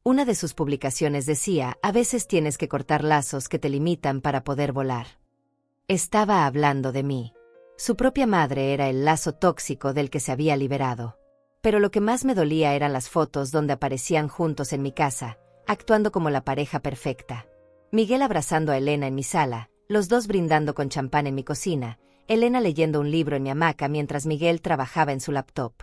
Una de sus publicaciones decía: a veces tienes que cortar lazos que te limitan para poder volar. Estaba hablando de mí. Su propia madre era el lazo tóxico del que se había liberado. Pero lo que más me dolía eran las fotos donde aparecían juntos en mi casa, actuando como la pareja perfecta. Miguel abrazando a Elena en mi sala, los dos brindando con champán en mi cocina, Elena leyendo un libro en mi hamaca mientras Miguel trabajaba en su laptop.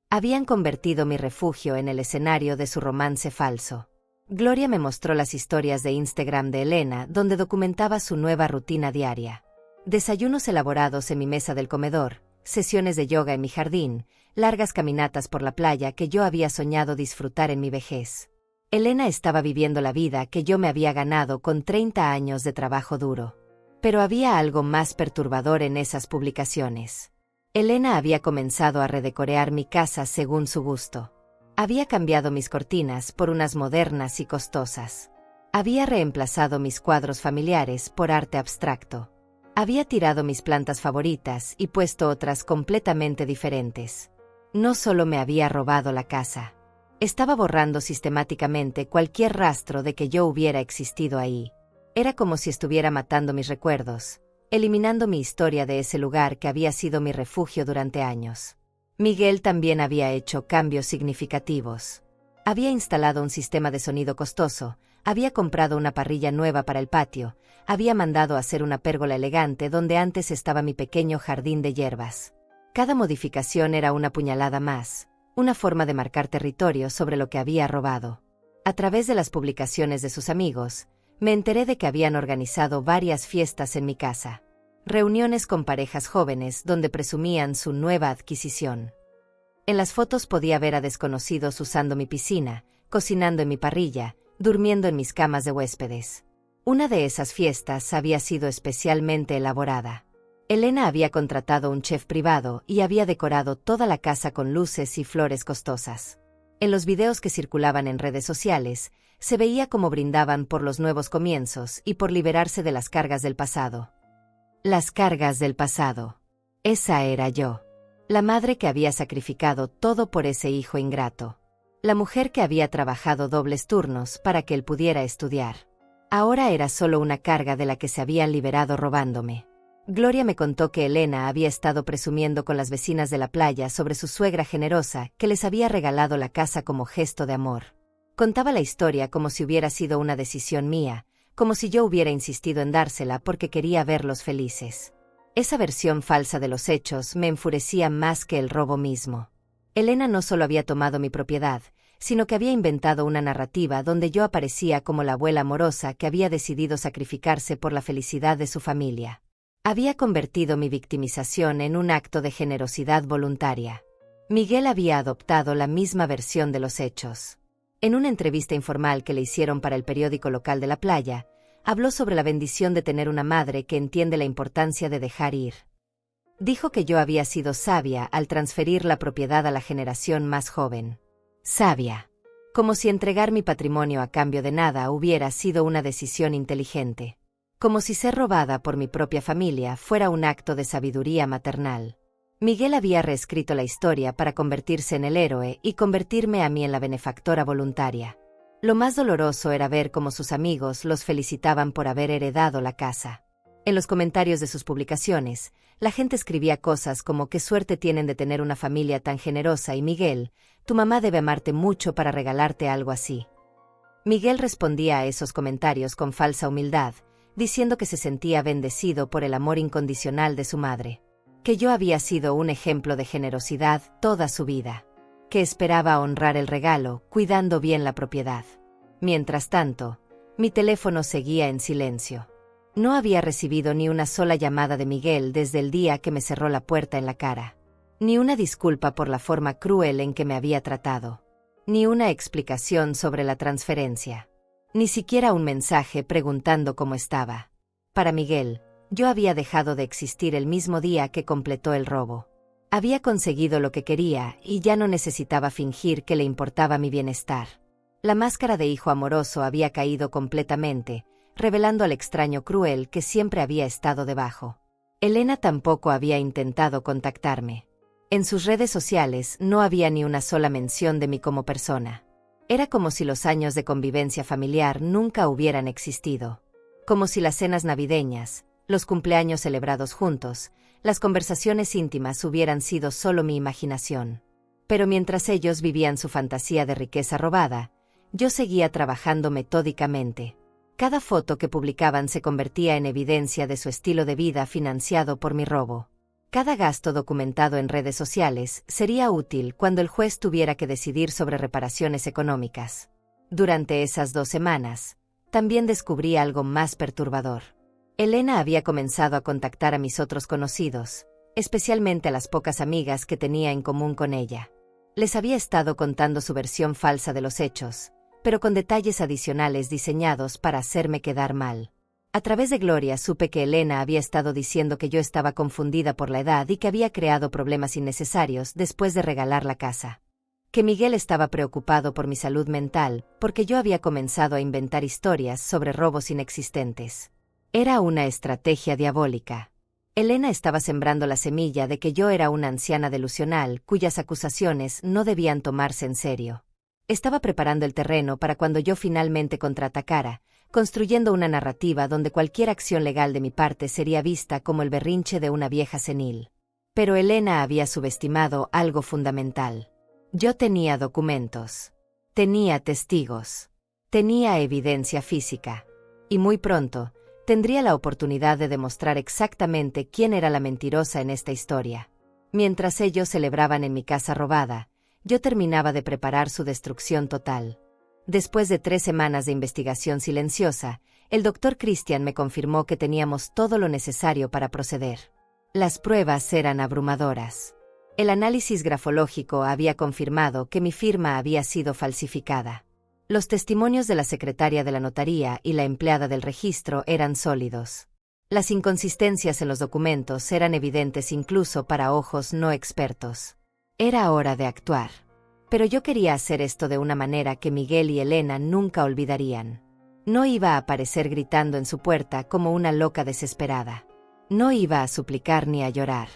Habían convertido mi refugio en el escenario de su romance falso. Gloria me mostró las historias de Instagram de Elena donde documentaba su nueva rutina diaria. Desayunos elaborados en mi mesa del comedor, sesiones de yoga en mi jardín, largas caminatas por la playa que yo había soñado disfrutar en mi vejez. Elena estaba viviendo la vida que yo me había ganado con 30 años de trabajo duro. Pero había algo más perturbador en esas publicaciones. Elena había comenzado a redecorar mi casa según su gusto. Había cambiado mis cortinas por unas modernas y costosas. Había reemplazado mis cuadros familiares por arte abstracto. Había tirado mis plantas favoritas y puesto otras completamente diferentes. No solo me había robado la casa. Estaba borrando sistemáticamente cualquier rastro de que yo hubiera existido ahí. Era como si estuviera matando mis recuerdos, eliminando mi historia de ese lugar que había sido mi refugio durante años. Miguel también había hecho cambios significativos. Había instalado un sistema de sonido costoso, había comprado una parrilla nueva para el patio, había mandado hacer una pérgola elegante donde antes estaba mi pequeño jardín de hierbas. Cada modificación era una puñalada más, una forma de marcar territorio sobre lo que había robado. A través de las publicaciones de sus amigos, me enteré de que habían organizado varias fiestas en mi casa. Reuniones con parejas jóvenes donde presumían su nueva adquisición. En las fotos podía ver a desconocidos usando mi piscina, cocinando en mi parrilla, durmiendo en mis camas de huéspedes. Una de esas fiestas había sido especialmente elaborada. Elena había contratado un chef privado y había decorado toda la casa con luces y flores costosas. En los videos que circulaban en redes sociales, se veía cómo brindaban por los nuevos comienzos y por liberarse de las cargas del pasado. Las cargas del pasado. Esa era yo. La madre que había sacrificado todo por ese hijo ingrato. La mujer que había trabajado dobles turnos para que él pudiera estudiar. Ahora era solo una carga de la que se habían liberado robándome. Gloria me contó que Elena había estado presumiendo con las vecinas de la playa sobre su suegra generosa que les había regalado la casa como gesto de amor. Contaba la historia como si hubiera sido una decisión mía, como si yo hubiera insistido en dársela porque quería verlos felices. Esa versión falsa de los hechos me enfurecía más que el robo mismo. Elena no solo había tomado mi propiedad, sino que había inventado una narrativa donde yo aparecía como la abuela amorosa que había decidido sacrificarse por la felicidad de su familia. Había convertido mi victimización en un acto de generosidad voluntaria. Miguel había adoptado la misma versión de los hechos. En una entrevista informal que le hicieron para el periódico local de la playa, habló sobre la bendición de tener una madre que entiende la importancia de dejar ir. Dijo que yo había sido sabia al transferir la propiedad a la generación más joven. Sabia. Como si entregar mi patrimonio a cambio de nada hubiera sido una decisión inteligente. Como si ser robada por mi propia familia fuera un acto de sabiduría maternal. Miguel había reescrito la historia para convertirse en el héroe y convertirme a mí en la benefactora voluntaria. Lo más doloroso era ver cómo sus amigos los felicitaban por haber heredado la casa. En los comentarios de sus publicaciones, la gente escribía cosas como «qué suerte tienen de tener una familia tan generosa» y «Miguel, tu mamá debe amarte mucho para regalarte algo así». Miguel respondía a esos comentarios con falsa humildad, diciendo que se sentía bendecido por el amor incondicional de su madre, que yo había sido un ejemplo de generosidad toda su vida, que esperaba honrar el regalo, cuidando bien la propiedad. Mientras tanto, mi teléfono seguía en silencio. No había recibido ni una sola llamada de Miguel desde el día que me cerró la puerta en la cara. Ni una disculpa por la forma cruel en que me había tratado. Ni una explicación sobre la transferencia. Ni siquiera un mensaje preguntando cómo estaba. Para Miguel, yo había dejado de existir el mismo día que completó el robo. Había conseguido lo que quería y ya no necesitaba fingir que le importaba mi bienestar. La máscara de hijo amoroso había caído completamente, revelando al extraño cruel que siempre había estado debajo. Elena tampoco había intentado contactarme. En sus redes sociales no había ni una sola mención de mí como persona. Era como si los años de convivencia familiar nunca hubieran existido. Como si las cenas navideñas, los cumpleaños celebrados juntos, las conversaciones íntimas hubieran sido solo mi imaginación. Pero mientras ellos vivían su fantasía de riqueza robada, yo seguía trabajando metódicamente. Cada foto que publicaban se convertía en evidencia de su estilo de vida financiado por mi robo. Cada gasto documentado en redes sociales sería útil cuando el juez tuviera que decidir sobre reparaciones económicas. Durante esas 2 semanas, también descubrí algo más perturbador. Elena había comenzado a contactar a mis otros conocidos, especialmente a las pocas amigas que tenía en común con ella. Les había estado contando su versión falsa de los hechos, pero con detalles adicionales diseñados para hacerme quedar mal. A través de Gloria supe que Elena había estado diciendo que yo estaba confundida por la edad y que había creado problemas innecesarios después de regalar la casa. Que Miguel estaba preocupado por mi salud mental porque yo había comenzado a inventar historias sobre robos inexistentes. Era una estrategia diabólica. Elena estaba sembrando la semilla de que yo era una anciana delusional cuyas acusaciones no debían tomarse en serio. Estaba preparando el terreno para cuando yo finalmente contraatacara, construyendo una narrativa donde cualquier acción legal de mi parte sería vista como el berrinche de una vieja senil. Pero Elena había subestimado algo fundamental. Yo tenía documentos. Tenía testigos. Tenía evidencia física. Y muy pronto, tendría la oportunidad de demostrar exactamente quién era la mentirosa en esta historia. Mientras ellos celebraban en mi casa robada, yo terminaba de preparar su destrucción total. Después de 3 semanas de investigación silenciosa, el doctor Christian me confirmó que teníamos todo lo necesario para proceder. Las pruebas eran abrumadoras. El análisis grafológico había confirmado que mi firma había sido falsificada. Los testimonios de la secretaria de la notaría y la empleada del registro eran sólidos. Las inconsistencias en los documentos eran evidentes incluso para ojos no expertos. Era hora de actuar. Pero yo quería hacer esto de una manera que Miguel y Elena nunca olvidarían. No iba a aparecer gritando en su puerta como una loca desesperada. No iba a suplicar ni a llorar.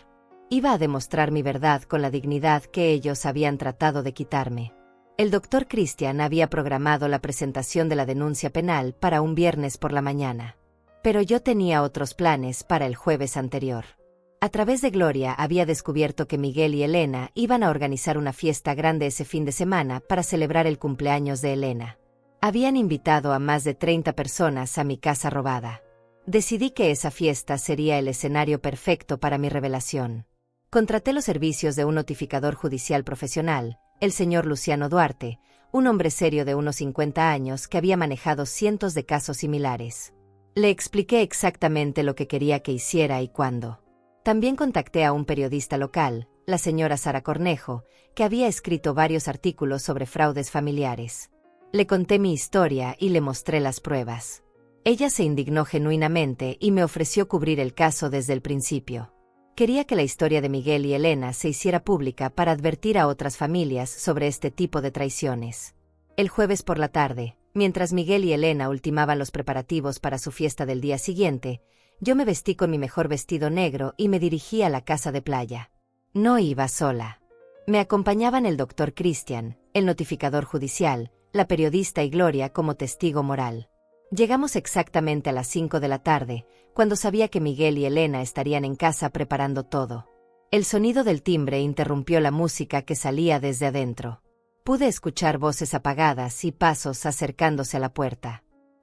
Iba a demostrar mi verdad con la dignidad que ellos habían tratado de quitarme. El doctor Christian había programado la presentación de la denuncia penal para un viernes por la mañana. Pero yo tenía otros planes para el jueves anterior. A través de Gloria había descubierto que Miguel y Elena iban a organizar una fiesta grande ese fin de semana para celebrar el cumpleaños de Elena. Habían invitado a más de 30 personas a mi casa robada. Decidí que esa fiesta sería el escenario perfecto para mi revelación. Contraté los servicios de un notificador judicial profesional, el señor Luciano Duarte, un hombre serio de unos 50 años que había manejado cientos de casos similares. Le expliqué exactamente lo que quería que hiciera y cuándo. También contacté a un periodista local, la señora Sara Cornejo, que había escrito varios artículos sobre fraudes familiares. Le conté mi historia y le mostré las pruebas. Ella se indignó genuinamente y me ofreció cubrir el caso desde el principio. Quería que la historia de Miguel y Elena se hiciera pública para advertir a otras familias sobre este tipo de traiciones. El jueves por la tarde, mientras Miguel y Elena ultimaban los preparativos para su fiesta del día siguiente, yo me vestí con mi mejor vestido negro y me dirigí a la casa de playa. No iba sola. Me acompañaban el doctor Christian, el notificador judicial, la periodista y Gloria como testigo moral. Llegamos exactamente a las 5 de la tarde, cuando sabía que Miguel y Elena estarían en casa preparando todo. El sonido del timbre interrumpió la música que salía desde adentro. Pude escuchar voces apagadas y pasos acercándose a la puerta.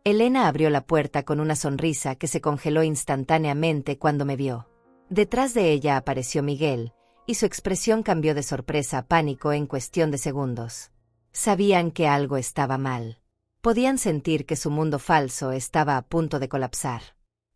Elena abrió la puerta con una sonrisa que se congeló instantáneamente cuando me vio. Detrás de ella apareció Miguel, y su expresión cambió de sorpresa a pánico en cuestión de segundos. Sabían que algo estaba mal. Podían sentir que su mundo falso estaba a punto de colapsar.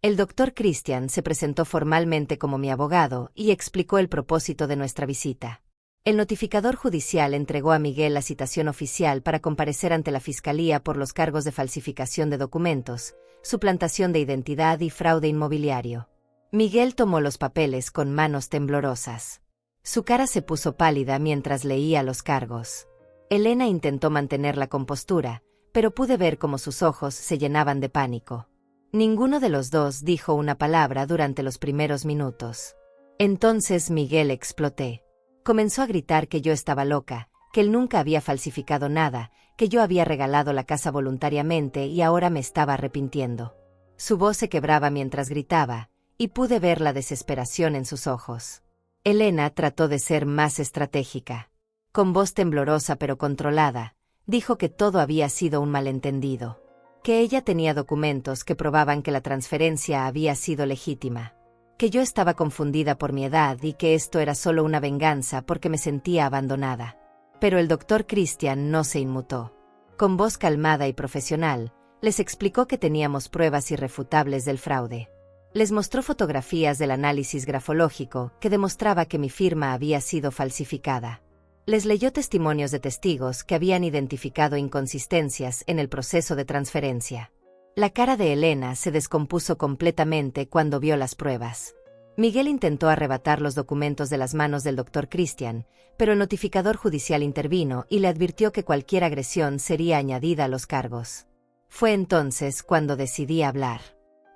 El doctor Christian se presentó formalmente como mi abogado y explicó el propósito de nuestra visita. El notificador judicial entregó a Miguel la citación oficial para comparecer ante la Fiscalía por los cargos de falsificación de documentos, suplantación de identidad y fraude inmobiliario. Miguel tomó los papeles con manos temblorosas. Su cara se puso pálida mientras leía los cargos. Elena intentó mantener la compostura, pero pude ver cómo sus ojos se llenaban de pánico. Ninguno de los dos dijo una palabra durante los primeros minutos. Entonces Miguel exploté. Comenzó a gritar que yo estaba loca, que él nunca había falsificado nada, que yo había regalado la casa voluntariamente y ahora me estaba arrepintiendo. Su voz se quebraba mientras gritaba, y pude ver la desesperación en sus ojos. Elena trató de ser más estratégica. Con voz temblorosa pero controlada, dijo que todo había sido un malentendido, que ella tenía documentos que probaban que la transferencia había sido legítima, que yo estaba confundida por mi edad y que esto era solo una venganza porque me sentía abandonada. Pero el doctor Christian no se inmutó. Con voz calmada y profesional, les explicó que teníamos pruebas irrefutables del fraude. Les mostró fotografías del análisis grafológico que demostraba que mi firma había sido falsificada. Les leyó testimonios de testigos que habían identificado inconsistencias en el proceso de transferencia. La cara de Elena se descompuso completamente cuando vio las pruebas. Miguel intentó arrebatar los documentos de las manos del doctor Christian, pero el notificador judicial intervino y le advirtió que cualquier agresión sería añadida a los cargos. Fue entonces cuando decidí hablar.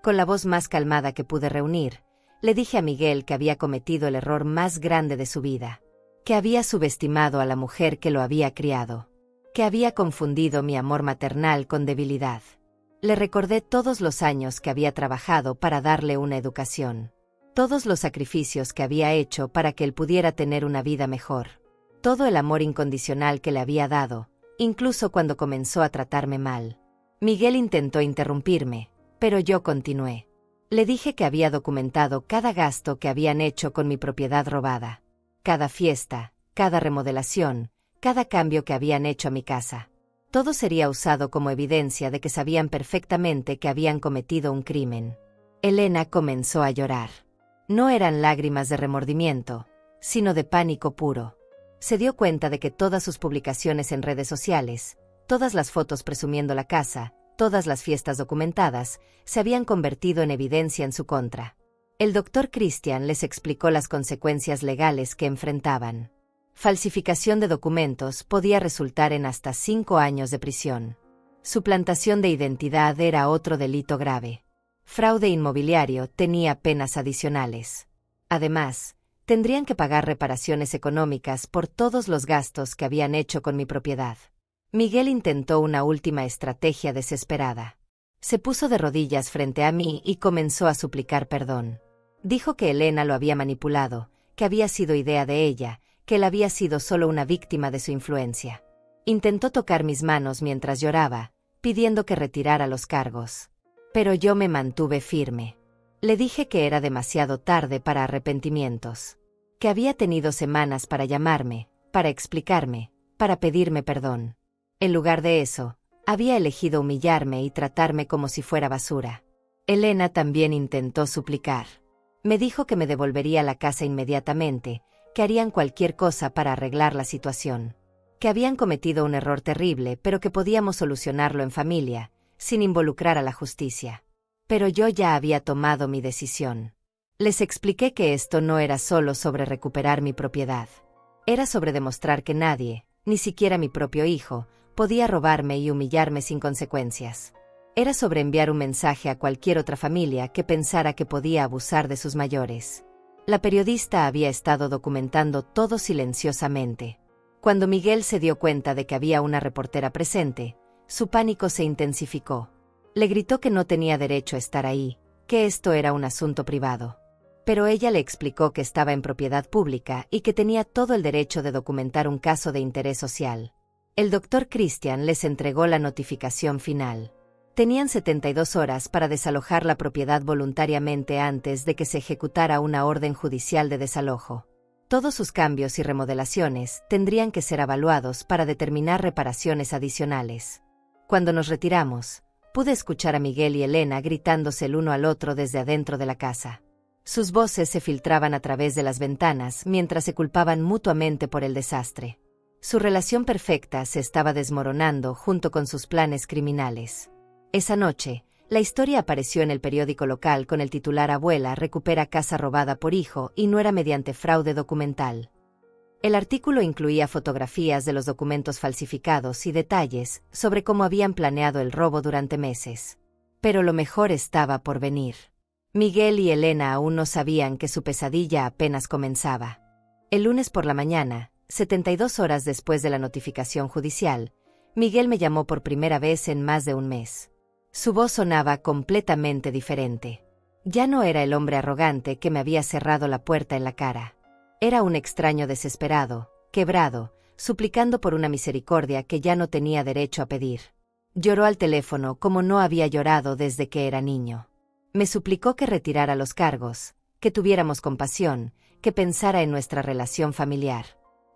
Con la voz más calmada que pude reunir, le dije a Miguel que había cometido el error más grande de su vida, que había subestimado a la mujer que lo había criado, que había confundido mi amor maternal con debilidad. Le recordé todos los años que había trabajado para darle una educación, todos los sacrificios que había hecho para que él pudiera tener una vida mejor, todo el amor incondicional que le había dado, incluso cuando comenzó a tratarme mal. Miguel intentó interrumpirme, pero yo continué. Le dije que había documentado cada gasto que habían hecho con mi propiedad robada, cada fiesta, cada remodelación, cada cambio que habían hecho a mi casa. Todo sería usado como evidencia de que sabían perfectamente que habían cometido un crimen. Elena comenzó a llorar. No eran lágrimas de remordimiento, sino de pánico puro. Se dio cuenta de que todas sus publicaciones en redes sociales, todas las fotos presumiendo la casa, todas las fiestas documentadas, se habían convertido en evidencia en su contra. El doctor Christian les explicó las consecuencias legales que enfrentaban. Falsificación de documentos podía resultar en hasta 5 años de prisión. Suplantación de identidad era otro delito grave. Fraude inmobiliario tenía penas adicionales. Además, tendrían que pagar reparaciones económicas por todos los gastos que habían hecho con mi propiedad. Miguel intentó una última estrategia desesperada. Se puso de rodillas frente a mí y comenzó a suplicar perdón. Dijo que Elena lo había manipulado, que había sido idea de ella, que él había sido solo una víctima de su influencia. Intentó tocar mis manos mientras lloraba, pidiendo que retirara los cargos. Pero yo me mantuve firme. Le dije que era demasiado tarde para arrepentimientos, que había tenido semanas para llamarme, para explicarme, para pedirme perdón. En lugar de eso, había elegido humillarme y tratarme como si fuera basura. Elena también intentó suplicar. Me dijo que me devolvería la casa inmediatamente, que harían cualquier cosa para arreglar la situación. Que habían cometido un error terrible, pero que podíamos solucionarlo en familia, sin involucrar a la justicia. Pero yo ya había tomado mi decisión. Les expliqué que esto no era solo sobre recuperar mi propiedad. Era sobre demostrar que nadie, ni siquiera mi propio hijo, podía robarme y humillarme sin consecuencias. Era sobre enviar un mensaje a cualquier otra familia que pensara que podía abusar de sus mayores. La periodista había estado documentando todo silenciosamente. Cuando Miguel se dio cuenta de que había una reportera presente, su pánico se intensificó. Le gritó que no tenía derecho a estar ahí, que esto era un asunto privado. Pero ella le explicó que estaba en propiedad pública y que tenía todo el derecho de documentar un caso de interés social. El doctor Christian les entregó la notificación final. Tenían 72 horas para desalojar la propiedad voluntariamente antes de que se ejecutara una orden judicial de desalojo. Todos sus cambios y remodelaciones tendrían que ser evaluados para determinar reparaciones adicionales. Cuando nos retiramos, pude escuchar a Miguel y Elena gritándose el uno al otro desde adentro de la casa. Sus voces se filtraban a través de las ventanas mientras se culpaban mutuamente por el desastre. Su relación perfecta se estaba desmoronando junto con sus planes criminales. Esa noche, la historia apareció en el periódico local con el titular Abuela recupera casa robada por hijo y nuera mediante fraude documental. El artículo incluía fotografías de los documentos falsificados y detalles sobre cómo habían planeado el robo durante meses. Pero lo mejor estaba por venir. Miguel y Elena aún no sabían que su pesadilla apenas comenzaba. El lunes por la mañana, 72 horas después de la notificación judicial, Miguel me llamó por primera vez en más de un mes. Su voz sonaba completamente diferente. Ya no era el hombre arrogante que me había cerrado la puerta en la cara. Era un extraño desesperado, quebrado, suplicando por una misericordia que ya no tenía derecho a pedir. Lloró al teléfono como no había llorado desde que era niño. Me suplicó que retirara los cargos, que tuviéramos compasión, que pensara en nuestra relación familiar.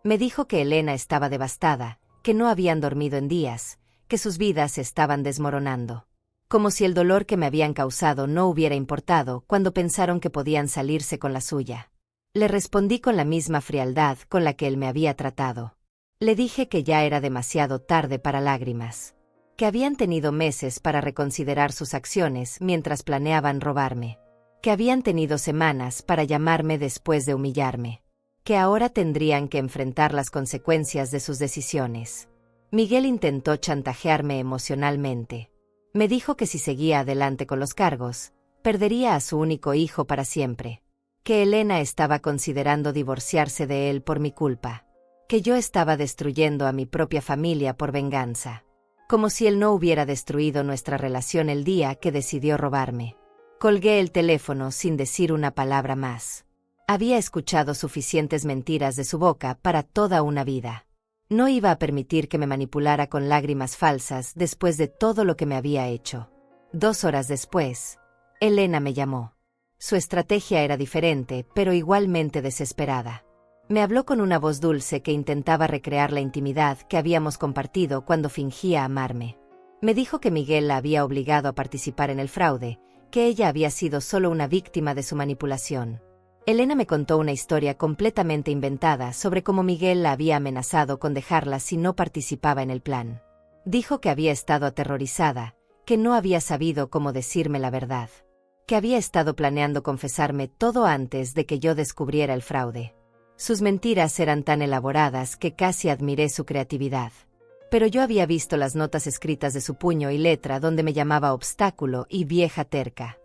Me dijo que Elena estaba devastada, que no habían dormido en días, que sus vidas se estaban desmoronando. Como si el dolor que me habían causado no hubiera importado cuando pensaron que podían salirse con la suya. Le respondí con la misma frialdad con la que él me había tratado. Le dije que ya era demasiado tarde para lágrimas. Que habían tenido meses para reconsiderar sus acciones mientras planeaban robarme. Que habían tenido semanas para llamarme después de humillarme. Que ahora tendrían que enfrentar las consecuencias de sus decisiones. Miguel intentó chantajearme emocionalmente. Me dijo que si seguía adelante con los cargos, perdería a su único hijo para siempre. Que Elena estaba considerando divorciarse de él por mi culpa. Que yo estaba destruyendo a mi propia familia por venganza. Como si él no hubiera destruido nuestra relación el día que decidió robarme. Colgué el teléfono sin decir una palabra más. Había escuchado suficientes mentiras de su boca para toda una vida. No iba a permitir que me manipulara con lágrimas falsas después de todo lo que me había hecho. 2 horas después, Elena me llamó. Su estrategia era diferente, pero igualmente desesperada. Me habló con una voz dulce que intentaba recrear la intimidad que habíamos compartido cuando fingía amarme. Me dijo que Miguel la había obligado a participar en el fraude, que ella había sido solo una víctima de su manipulación. Elena me contó una historia completamente inventada sobre cómo Miguel la había amenazado con dejarla si no participaba en el plan. Dijo que había estado aterrorizada, que no había sabido cómo decirme la verdad, que había estado planeando confesarme todo antes de que yo descubriera el fraude. Sus mentiras eran tan elaboradas que casi admiré su creatividad. Pero yo había visto las notas escritas de su puño y letra donde me llamaba obstáculo y vieja terca.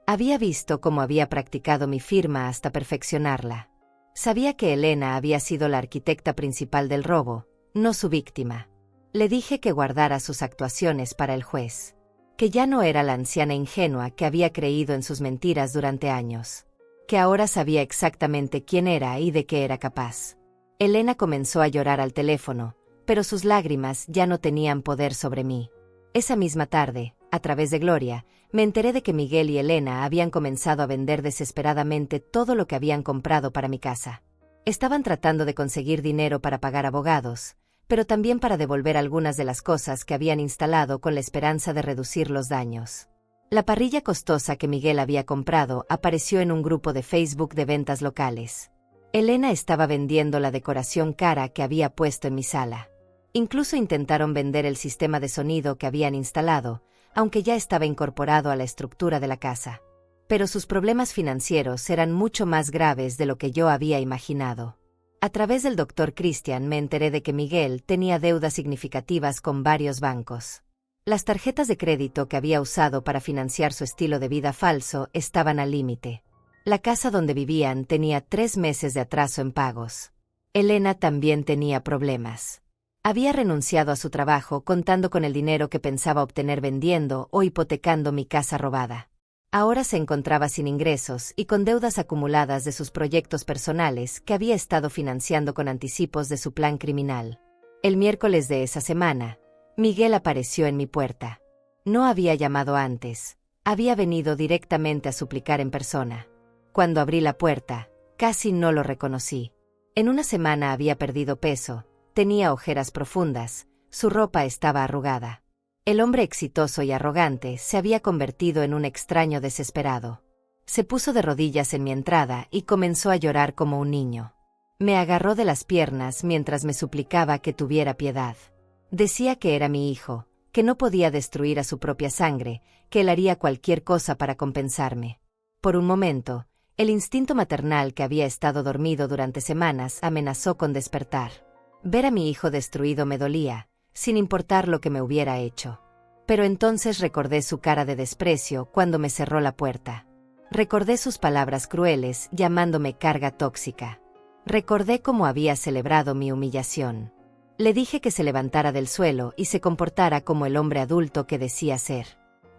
Había visto cómo había practicado mi firma hasta perfeccionarla. Sabía que Elena había sido la arquitecta principal del robo, no su víctima. Le dije que guardara sus actuaciones para el juez. Que ya no era la anciana ingenua que había creído en sus mentiras durante años. Que ahora sabía exactamente quién era y de qué era capaz. Elena comenzó a llorar al teléfono, pero sus lágrimas ya no tenían poder sobre mí. Esa misma tarde, a través de Gloria, me enteré de que Miguel y Elena habían comenzado a vender desesperadamente todo lo que habían comprado para mi casa. Estaban tratando de conseguir dinero para pagar abogados, pero también para devolver algunas de las cosas que habían instalado con la esperanza de reducir los daños. La parrilla costosa que Miguel había comprado apareció en un grupo de Facebook de ventas locales. Elena estaba vendiendo la decoración cara que había puesto en mi sala. Incluso intentaron vender el sistema de sonido que habían instalado, aunque ya estaba incorporado a la estructura de la casa. Pero sus problemas financieros eran mucho más graves de lo que yo había imaginado. A través del Dr. Christian me enteré de que Miguel tenía deudas significativas con varios bancos. Las tarjetas de crédito que había usado para financiar su estilo de vida falso estaban al límite. La casa donde vivían tenía 3 meses de atraso en pagos. Elena también tenía problemas. Había renunciado a su trabajo contando con el dinero que pensaba obtener vendiendo o hipotecando mi casa robada. Ahora se encontraba sin ingresos y con deudas acumuladas de sus proyectos personales que había estado financiando con anticipos de su plan criminal. El miércoles de esa semana, Miguel apareció en mi puerta. No había llamado antes, había venido directamente a suplicar en persona. Cuando abrí la puerta, casi no lo reconocí. En una semana había perdido peso. Tenía ojeras profundas, su ropa estaba arrugada. El hombre exitoso y arrogante se había convertido en un extraño desesperado. Se puso de rodillas en mi entrada y comenzó a llorar como un niño. Me agarró de las piernas mientras me suplicaba que tuviera piedad. Decía que era mi hijo, que no podía destruir a su propia sangre, que él haría cualquier cosa para compensarme. Por un momento, el instinto maternal que había estado dormido durante semanas amenazó con despertar. Ver a mi hijo destruido me dolía, sin importar lo que me hubiera hecho. Pero entonces recordé su cara de desprecio cuando me cerró la puerta. Recordé sus palabras crueles llamándome carga tóxica. Recordé cómo había celebrado mi humillación. Le dije que se levantara del suelo y se comportara como el hombre adulto que decía ser.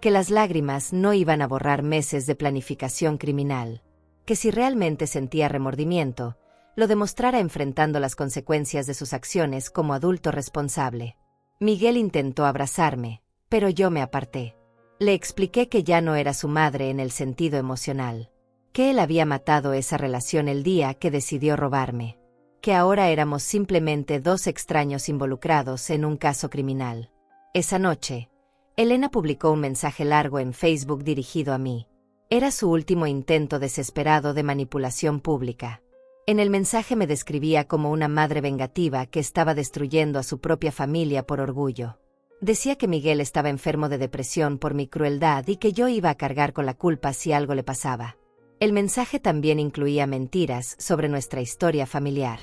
Que las lágrimas no iban a borrar meses de planificación criminal. Que si realmente sentía remordimiento, lo demostrara enfrentando las consecuencias de sus acciones como adulto responsable. Miguel intentó abrazarme, pero yo me aparté. Le expliqué que ya no era su madre en el sentido emocional. Que él había matado esa relación el día que decidió robarme. Que ahora éramos simplemente 2 extraños involucrados en un caso criminal. Esa noche, Elena publicó un mensaje largo en Facebook dirigido a mí. Era su último intento desesperado de manipulación pública. En el mensaje me describía como una madre vengativa que estaba destruyendo a su propia familia por orgullo. Decía que Miguel estaba enfermo de depresión por mi crueldad y que yo iba a cargar con la culpa si algo le pasaba. El mensaje también incluía mentiras sobre nuestra historia familiar.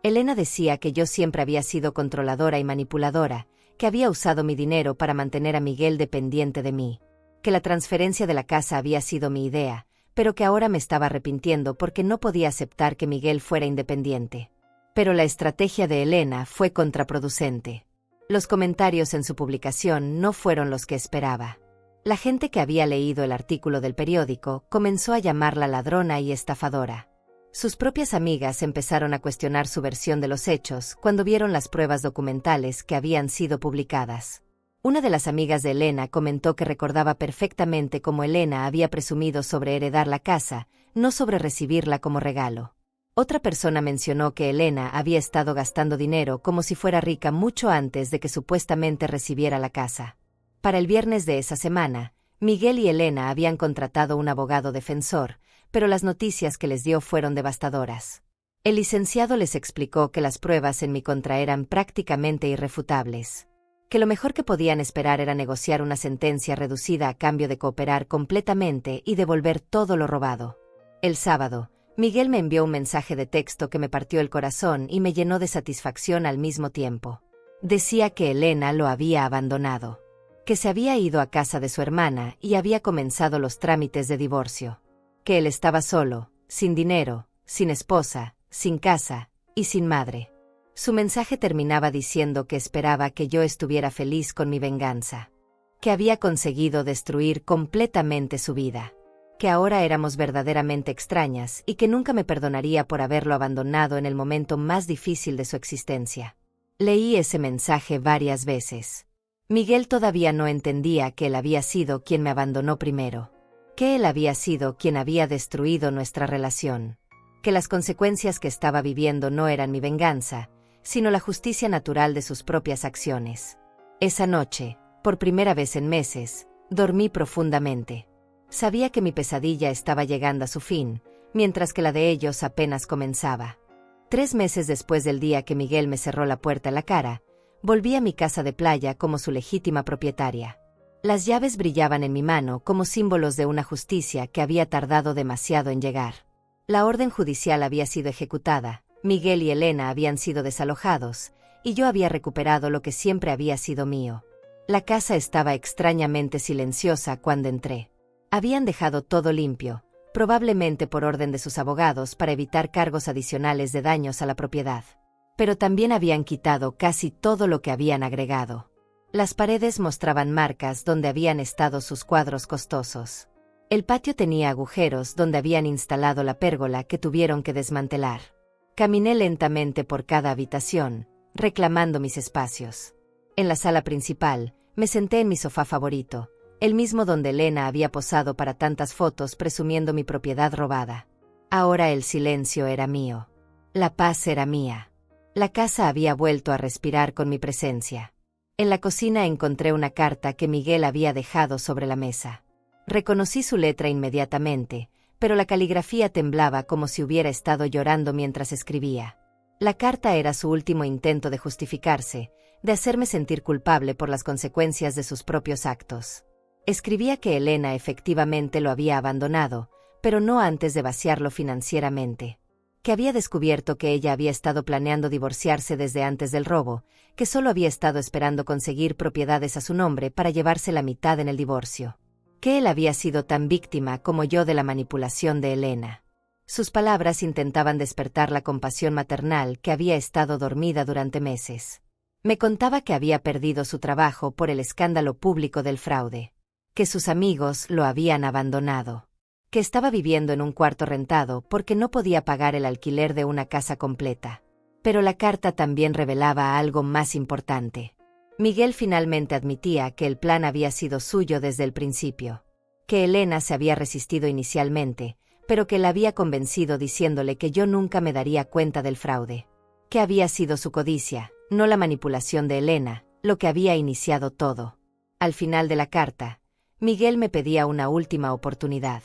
Elena decía que yo siempre había sido controladora y manipuladora, que había usado mi dinero para mantener a Miguel dependiente de mí, que la transferencia de la casa había sido mi idea, pero que ahora me estaba arrepintiendo porque no podía aceptar que Miguel fuera independiente. Pero la estrategia de Elena fue contraproducente. Los comentarios en su publicación no fueron los que esperaba. La gente que había leído el artículo del periódico comenzó a llamarla ladrona y estafadora. Sus propias amigas empezaron a cuestionar su versión de los hechos cuando vieron las pruebas documentales que habían sido publicadas. Una de las amigas de Elena comentó que recordaba perfectamente cómo Elena había presumido sobre heredar la casa, no sobre recibirla como regalo. Otra persona mencionó que Elena había estado gastando dinero como si fuera rica mucho antes de que supuestamente recibiera la casa. Para el viernes de esa semana, Miguel y Elena habían contratado un abogado defensor, pero las noticias que les dio fueron devastadoras. El licenciado les explicó que las pruebas en mi contra eran prácticamente irrefutables. Que lo mejor que podían esperar era negociar una sentencia reducida a cambio de cooperar completamente y devolver todo lo robado. El sábado, Miguel me envió un mensaje de texto que me partió el corazón y me llenó de satisfacción al mismo tiempo. Decía que Elena lo había abandonado, que se había ido a casa de su hermana y había comenzado los trámites de divorcio, que él estaba solo, sin dinero, sin esposa, sin casa y sin madre. Su mensaje terminaba diciendo que esperaba que yo estuviera feliz con mi venganza, que había conseguido destruir completamente su vida, que ahora éramos verdaderamente extrañas y que nunca me perdonaría por haberlo abandonado en el momento más difícil de su existencia. Leí ese mensaje varias veces. Miguel todavía no entendía que él había sido quien me abandonó primero, que él había sido quien había destruido nuestra relación, que las consecuencias que estaba viviendo no eran mi venganza, sino la justicia natural de sus propias acciones. Esa noche, por primera vez en meses, dormí profundamente. Sabía que mi pesadilla estaba llegando a su fin, mientras que la de ellos apenas comenzaba. 3 meses después del día que Miguel me cerró la puerta en la cara, volví a mi casa de playa como su legítima propietaria. Las llaves brillaban en mi mano como símbolos de una justicia que había tardado demasiado en llegar. La orden judicial había sido ejecutada, Miguel y Elena habían sido desalojados, y yo había recuperado lo que siempre había sido mío. La casa estaba extrañamente silenciosa cuando entré. Habían dejado todo limpio, probablemente por orden de sus abogados para evitar cargos adicionales de daños a la propiedad. Pero también habían quitado casi todo lo que habían agregado. Las paredes mostraban marcas donde habían estado sus cuadros costosos. El patio tenía agujeros donde habían instalado la pérgola que tuvieron que desmantelar. Caminé lentamente por cada habitación, reclamando mis espacios. En la sala principal, me senté en mi sofá favorito, el mismo donde Elena había posado para tantas fotos presumiendo mi propiedad robada. Ahora el silencio era mío. La paz era mía. La casa había vuelto a respirar con mi presencia. En la cocina encontré una carta que Miguel había dejado sobre la mesa. Reconocí su letra inmediatamente, pero la caligrafía temblaba como si hubiera estado llorando mientras escribía. La carta era su último intento de justificarse, de hacerme sentir culpable por las consecuencias de sus propios actos. Escribía que Elena efectivamente lo había abandonado, pero no antes de vaciarlo financieramente. Que había descubierto que ella había estado planeando divorciarse desde antes del robo, que solo había estado esperando conseguir propiedades a su nombre para llevarse la mitad en el divorcio. Que él había sido tan víctima como yo de la manipulación de Elena. Sus palabras intentaban despertar la compasión maternal que había estado dormida durante meses. Me contaba que había perdido su trabajo por el escándalo público del fraude. Que sus amigos lo habían abandonado. Que estaba viviendo en un cuarto rentado porque no podía pagar el alquiler de una casa completa. Pero la carta también revelaba algo más importante. Miguel finalmente admitía que el plan había sido suyo desde el principio. Que Elena se había resistido inicialmente, pero que la había convencido diciéndole que yo nunca me daría cuenta del fraude. Que había sido su codicia, no la manipulación de Elena, lo que había iniciado todo. Al final de la carta, Miguel me pedía una última oportunidad.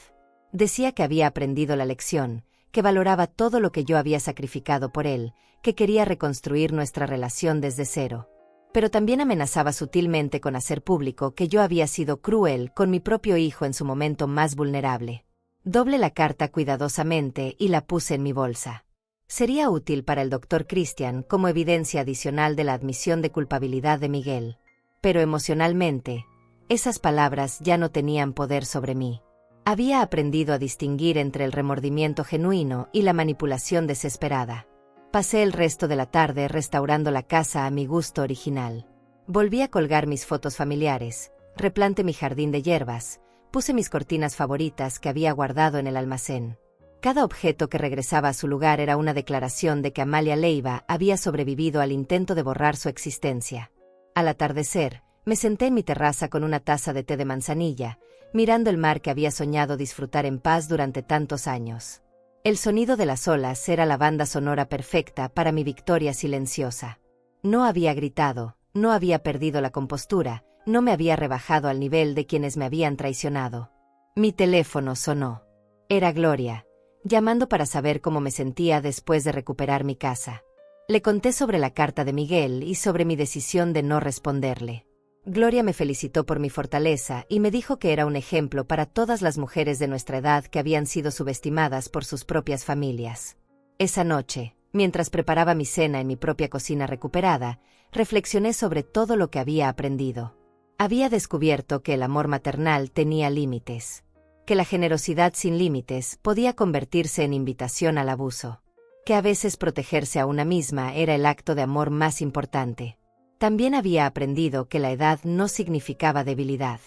Decía que había aprendido la lección, que valoraba todo lo que yo había sacrificado por él, que quería reconstruir nuestra relación desde cero. Pero también amenazaba sutilmente con hacer público que yo había sido cruel con mi propio hijo en su momento más vulnerable. Doblé la carta cuidadosamente y la puse en mi bolsa. Sería útil para el Dr. Christian como evidencia adicional de la admisión de culpabilidad de Miguel. Pero emocionalmente, esas palabras ya no tenían poder sobre mí. Había aprendido a distinguir entre el remordimiento genuino y la manipulación desesperada. Pasé el resto de la tarde restaurando la casa a mi gusto original. Volví a colgar mis fotos familiares, replanté mi jardín de hierbas, puse mis cortinas favoritas que había guardado en el almacén. Cada objeto que regresaba a su lugar era una declaración de que Amalia Leiva había sobrevivido al intento de borrar su existencia. Al atardecer, me senté en mi terraza con una taza de té de manzanilla, mirando el mar que había soñado disfrutar en paz durante tantos años. El sonido de las olas era la banda sonora perfecta para mi victoria silenciosa. No había gritado, no había perdido la compostura, no me había rebajado al nivel de quienes me habían traicionado. Mi teléfono sonó. Era Gloria, llamando para saber cómo me sentía después de recuperar mi casa. Le conté sobre la carta de Miguel y sobre mi decisión de no responderle. Gloria me felicitó por mi fortaleza y me dijo que era un ejemplo para todas las mujeres de nuestra edad que habían sido subestimadas por sus propias familias. Esa noche, mientras preparaba mi cena en mi propia cocina recuperada, reflexioné sobre todo lo que había aprendido. Había descubierto que el amor maternal tenía límites, que la generosidad sin límites podía convertirse en invitación al abuso, que a veces protegerse a una misma era el acto de amor más importante. También había aprendido que la edad no significaba debilidad,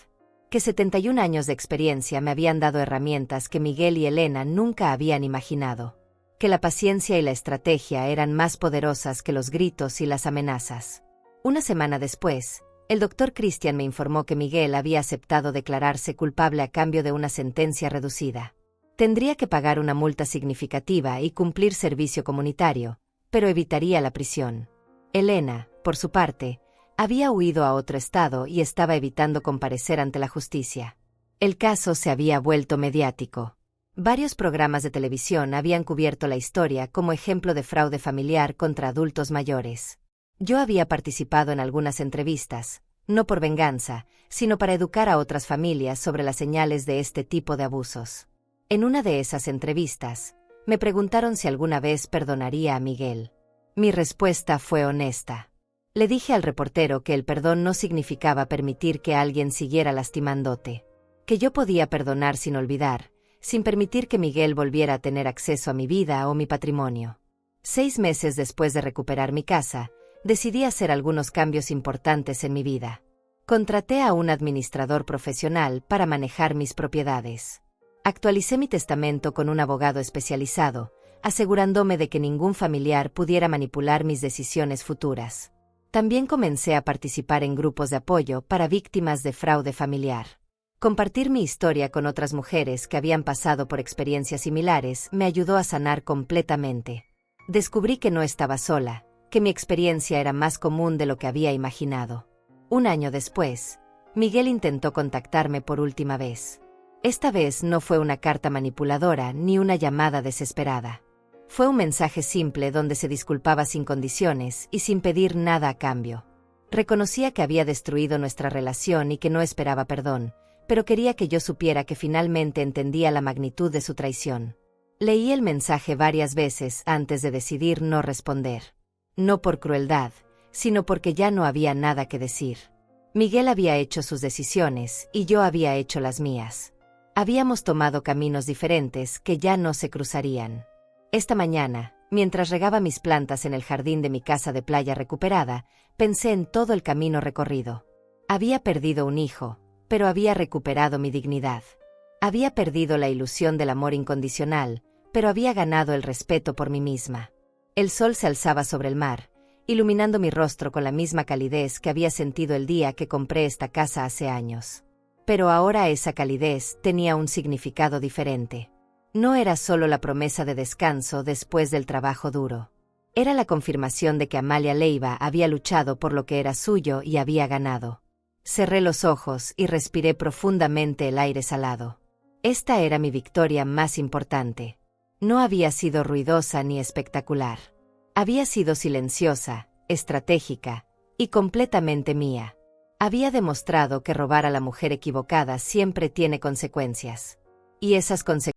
que 71 años de experiencia me habían dado herramientas que Miguel y Elena nunca habían imaginado, que la paciencia y la estrategia eran más poderosas que los gritos y las amenazas. Una semana después, el doctor Christian me informó que Miguel había aceptado declararse culpable a cambio de una sentencia reducida. Tendría que pagar una multa significativa y cumplir servicio comunitario, pero evitaría la prisión. Elena, por su parte, había huido a otro estado y estaba evitando comparecer ante la justicia. El caso se había vuelto mediático. Varios programas de televisión habían cubierto la historia como ejemplo de fraude familiar contra adultos mayores. Yo había participado en algunas entrevistas, no por venganza, sino para educar a otras familias sobre las señales de este tipo de abusos. En una de esas entrevistas, me preguntaron si alguna vez perdonaría a Miguel. Mi respuesta fue honesta. Le dije al reportero que el perdón no significaba permitir que alguien siguiera lastimándote, que yo podía perdonar sin olvidar, sin permitir que Miguel volviera a tener acceso a mi vida o mi patrimonio. 6 meses después de recuperar mi casa, decidí hacer algunos cambios importantes en mi vida. Contraté a un administrador profesional para manejar mis propiedades. Actualicé mi testamento con un abogado especializado, asegurándome de que ningún familiar pudiera manipular mis decisiones futuras. También comencé a participar en grupos de apoyo para víctimas de fraude familiar. Compartir mi historia con otras mujeres que habían pasado por experiencias similares me ayudó a sanar completamente. Descubrí que no estaba sola, que mi experiencia era más común de lo que había imaginado. Un año después, Miguel intentó contactarme por última vez. Esta vez no fue una carta manipuladora ni una llamada desesperada. Fue un mensaje simple donde se disculpaba sin condiciones y sin pedir nada a cambio. Reconocía que había destruido nuestra relación y que no esperaba perdón, pero quería que yo supiera que finalmente entendía la magnitud de su traición. Leí el mensaje varias veces antes de decidir no responder. No por crueldad, sino porque ya no había nada que decir. Miguel había hecho sus decisiones y yo había hecho las mías. Habíamos tomado caminos diferentes que ya no se cruzarían. Esta mañana, mientras regaba mis plantas en el jardín de mi casa de playa recuperada, pensé en todo el camino recorrido. Había perdido un hijo, pero había recuperado mi dignidad. Había perdido la ilusión del amor incondicional, pero había ganado el respeto por mí misma. El sol se alzaba sobre el mar, iluminando mi rostro con la misma calidez que había sentido el día que compré esta casa hace años. Pero ahora esa calidez tenía un significado diferente. No era solo la promesa de descanso después del trabajo duro. Era la confirmación de que Amalia Leiva había luchado por lo que era suyo y había ganado. Cerré los ojos y respiré profundamente el aire salado. Esta era mi victoria más importante. No había sido ruidosa ni espectacular. Había sido silenciosa, estratégica y completamente mía. Había demostrado que robar a la mujer equivocada siempre tiene consecuencias. Y esas consecuencias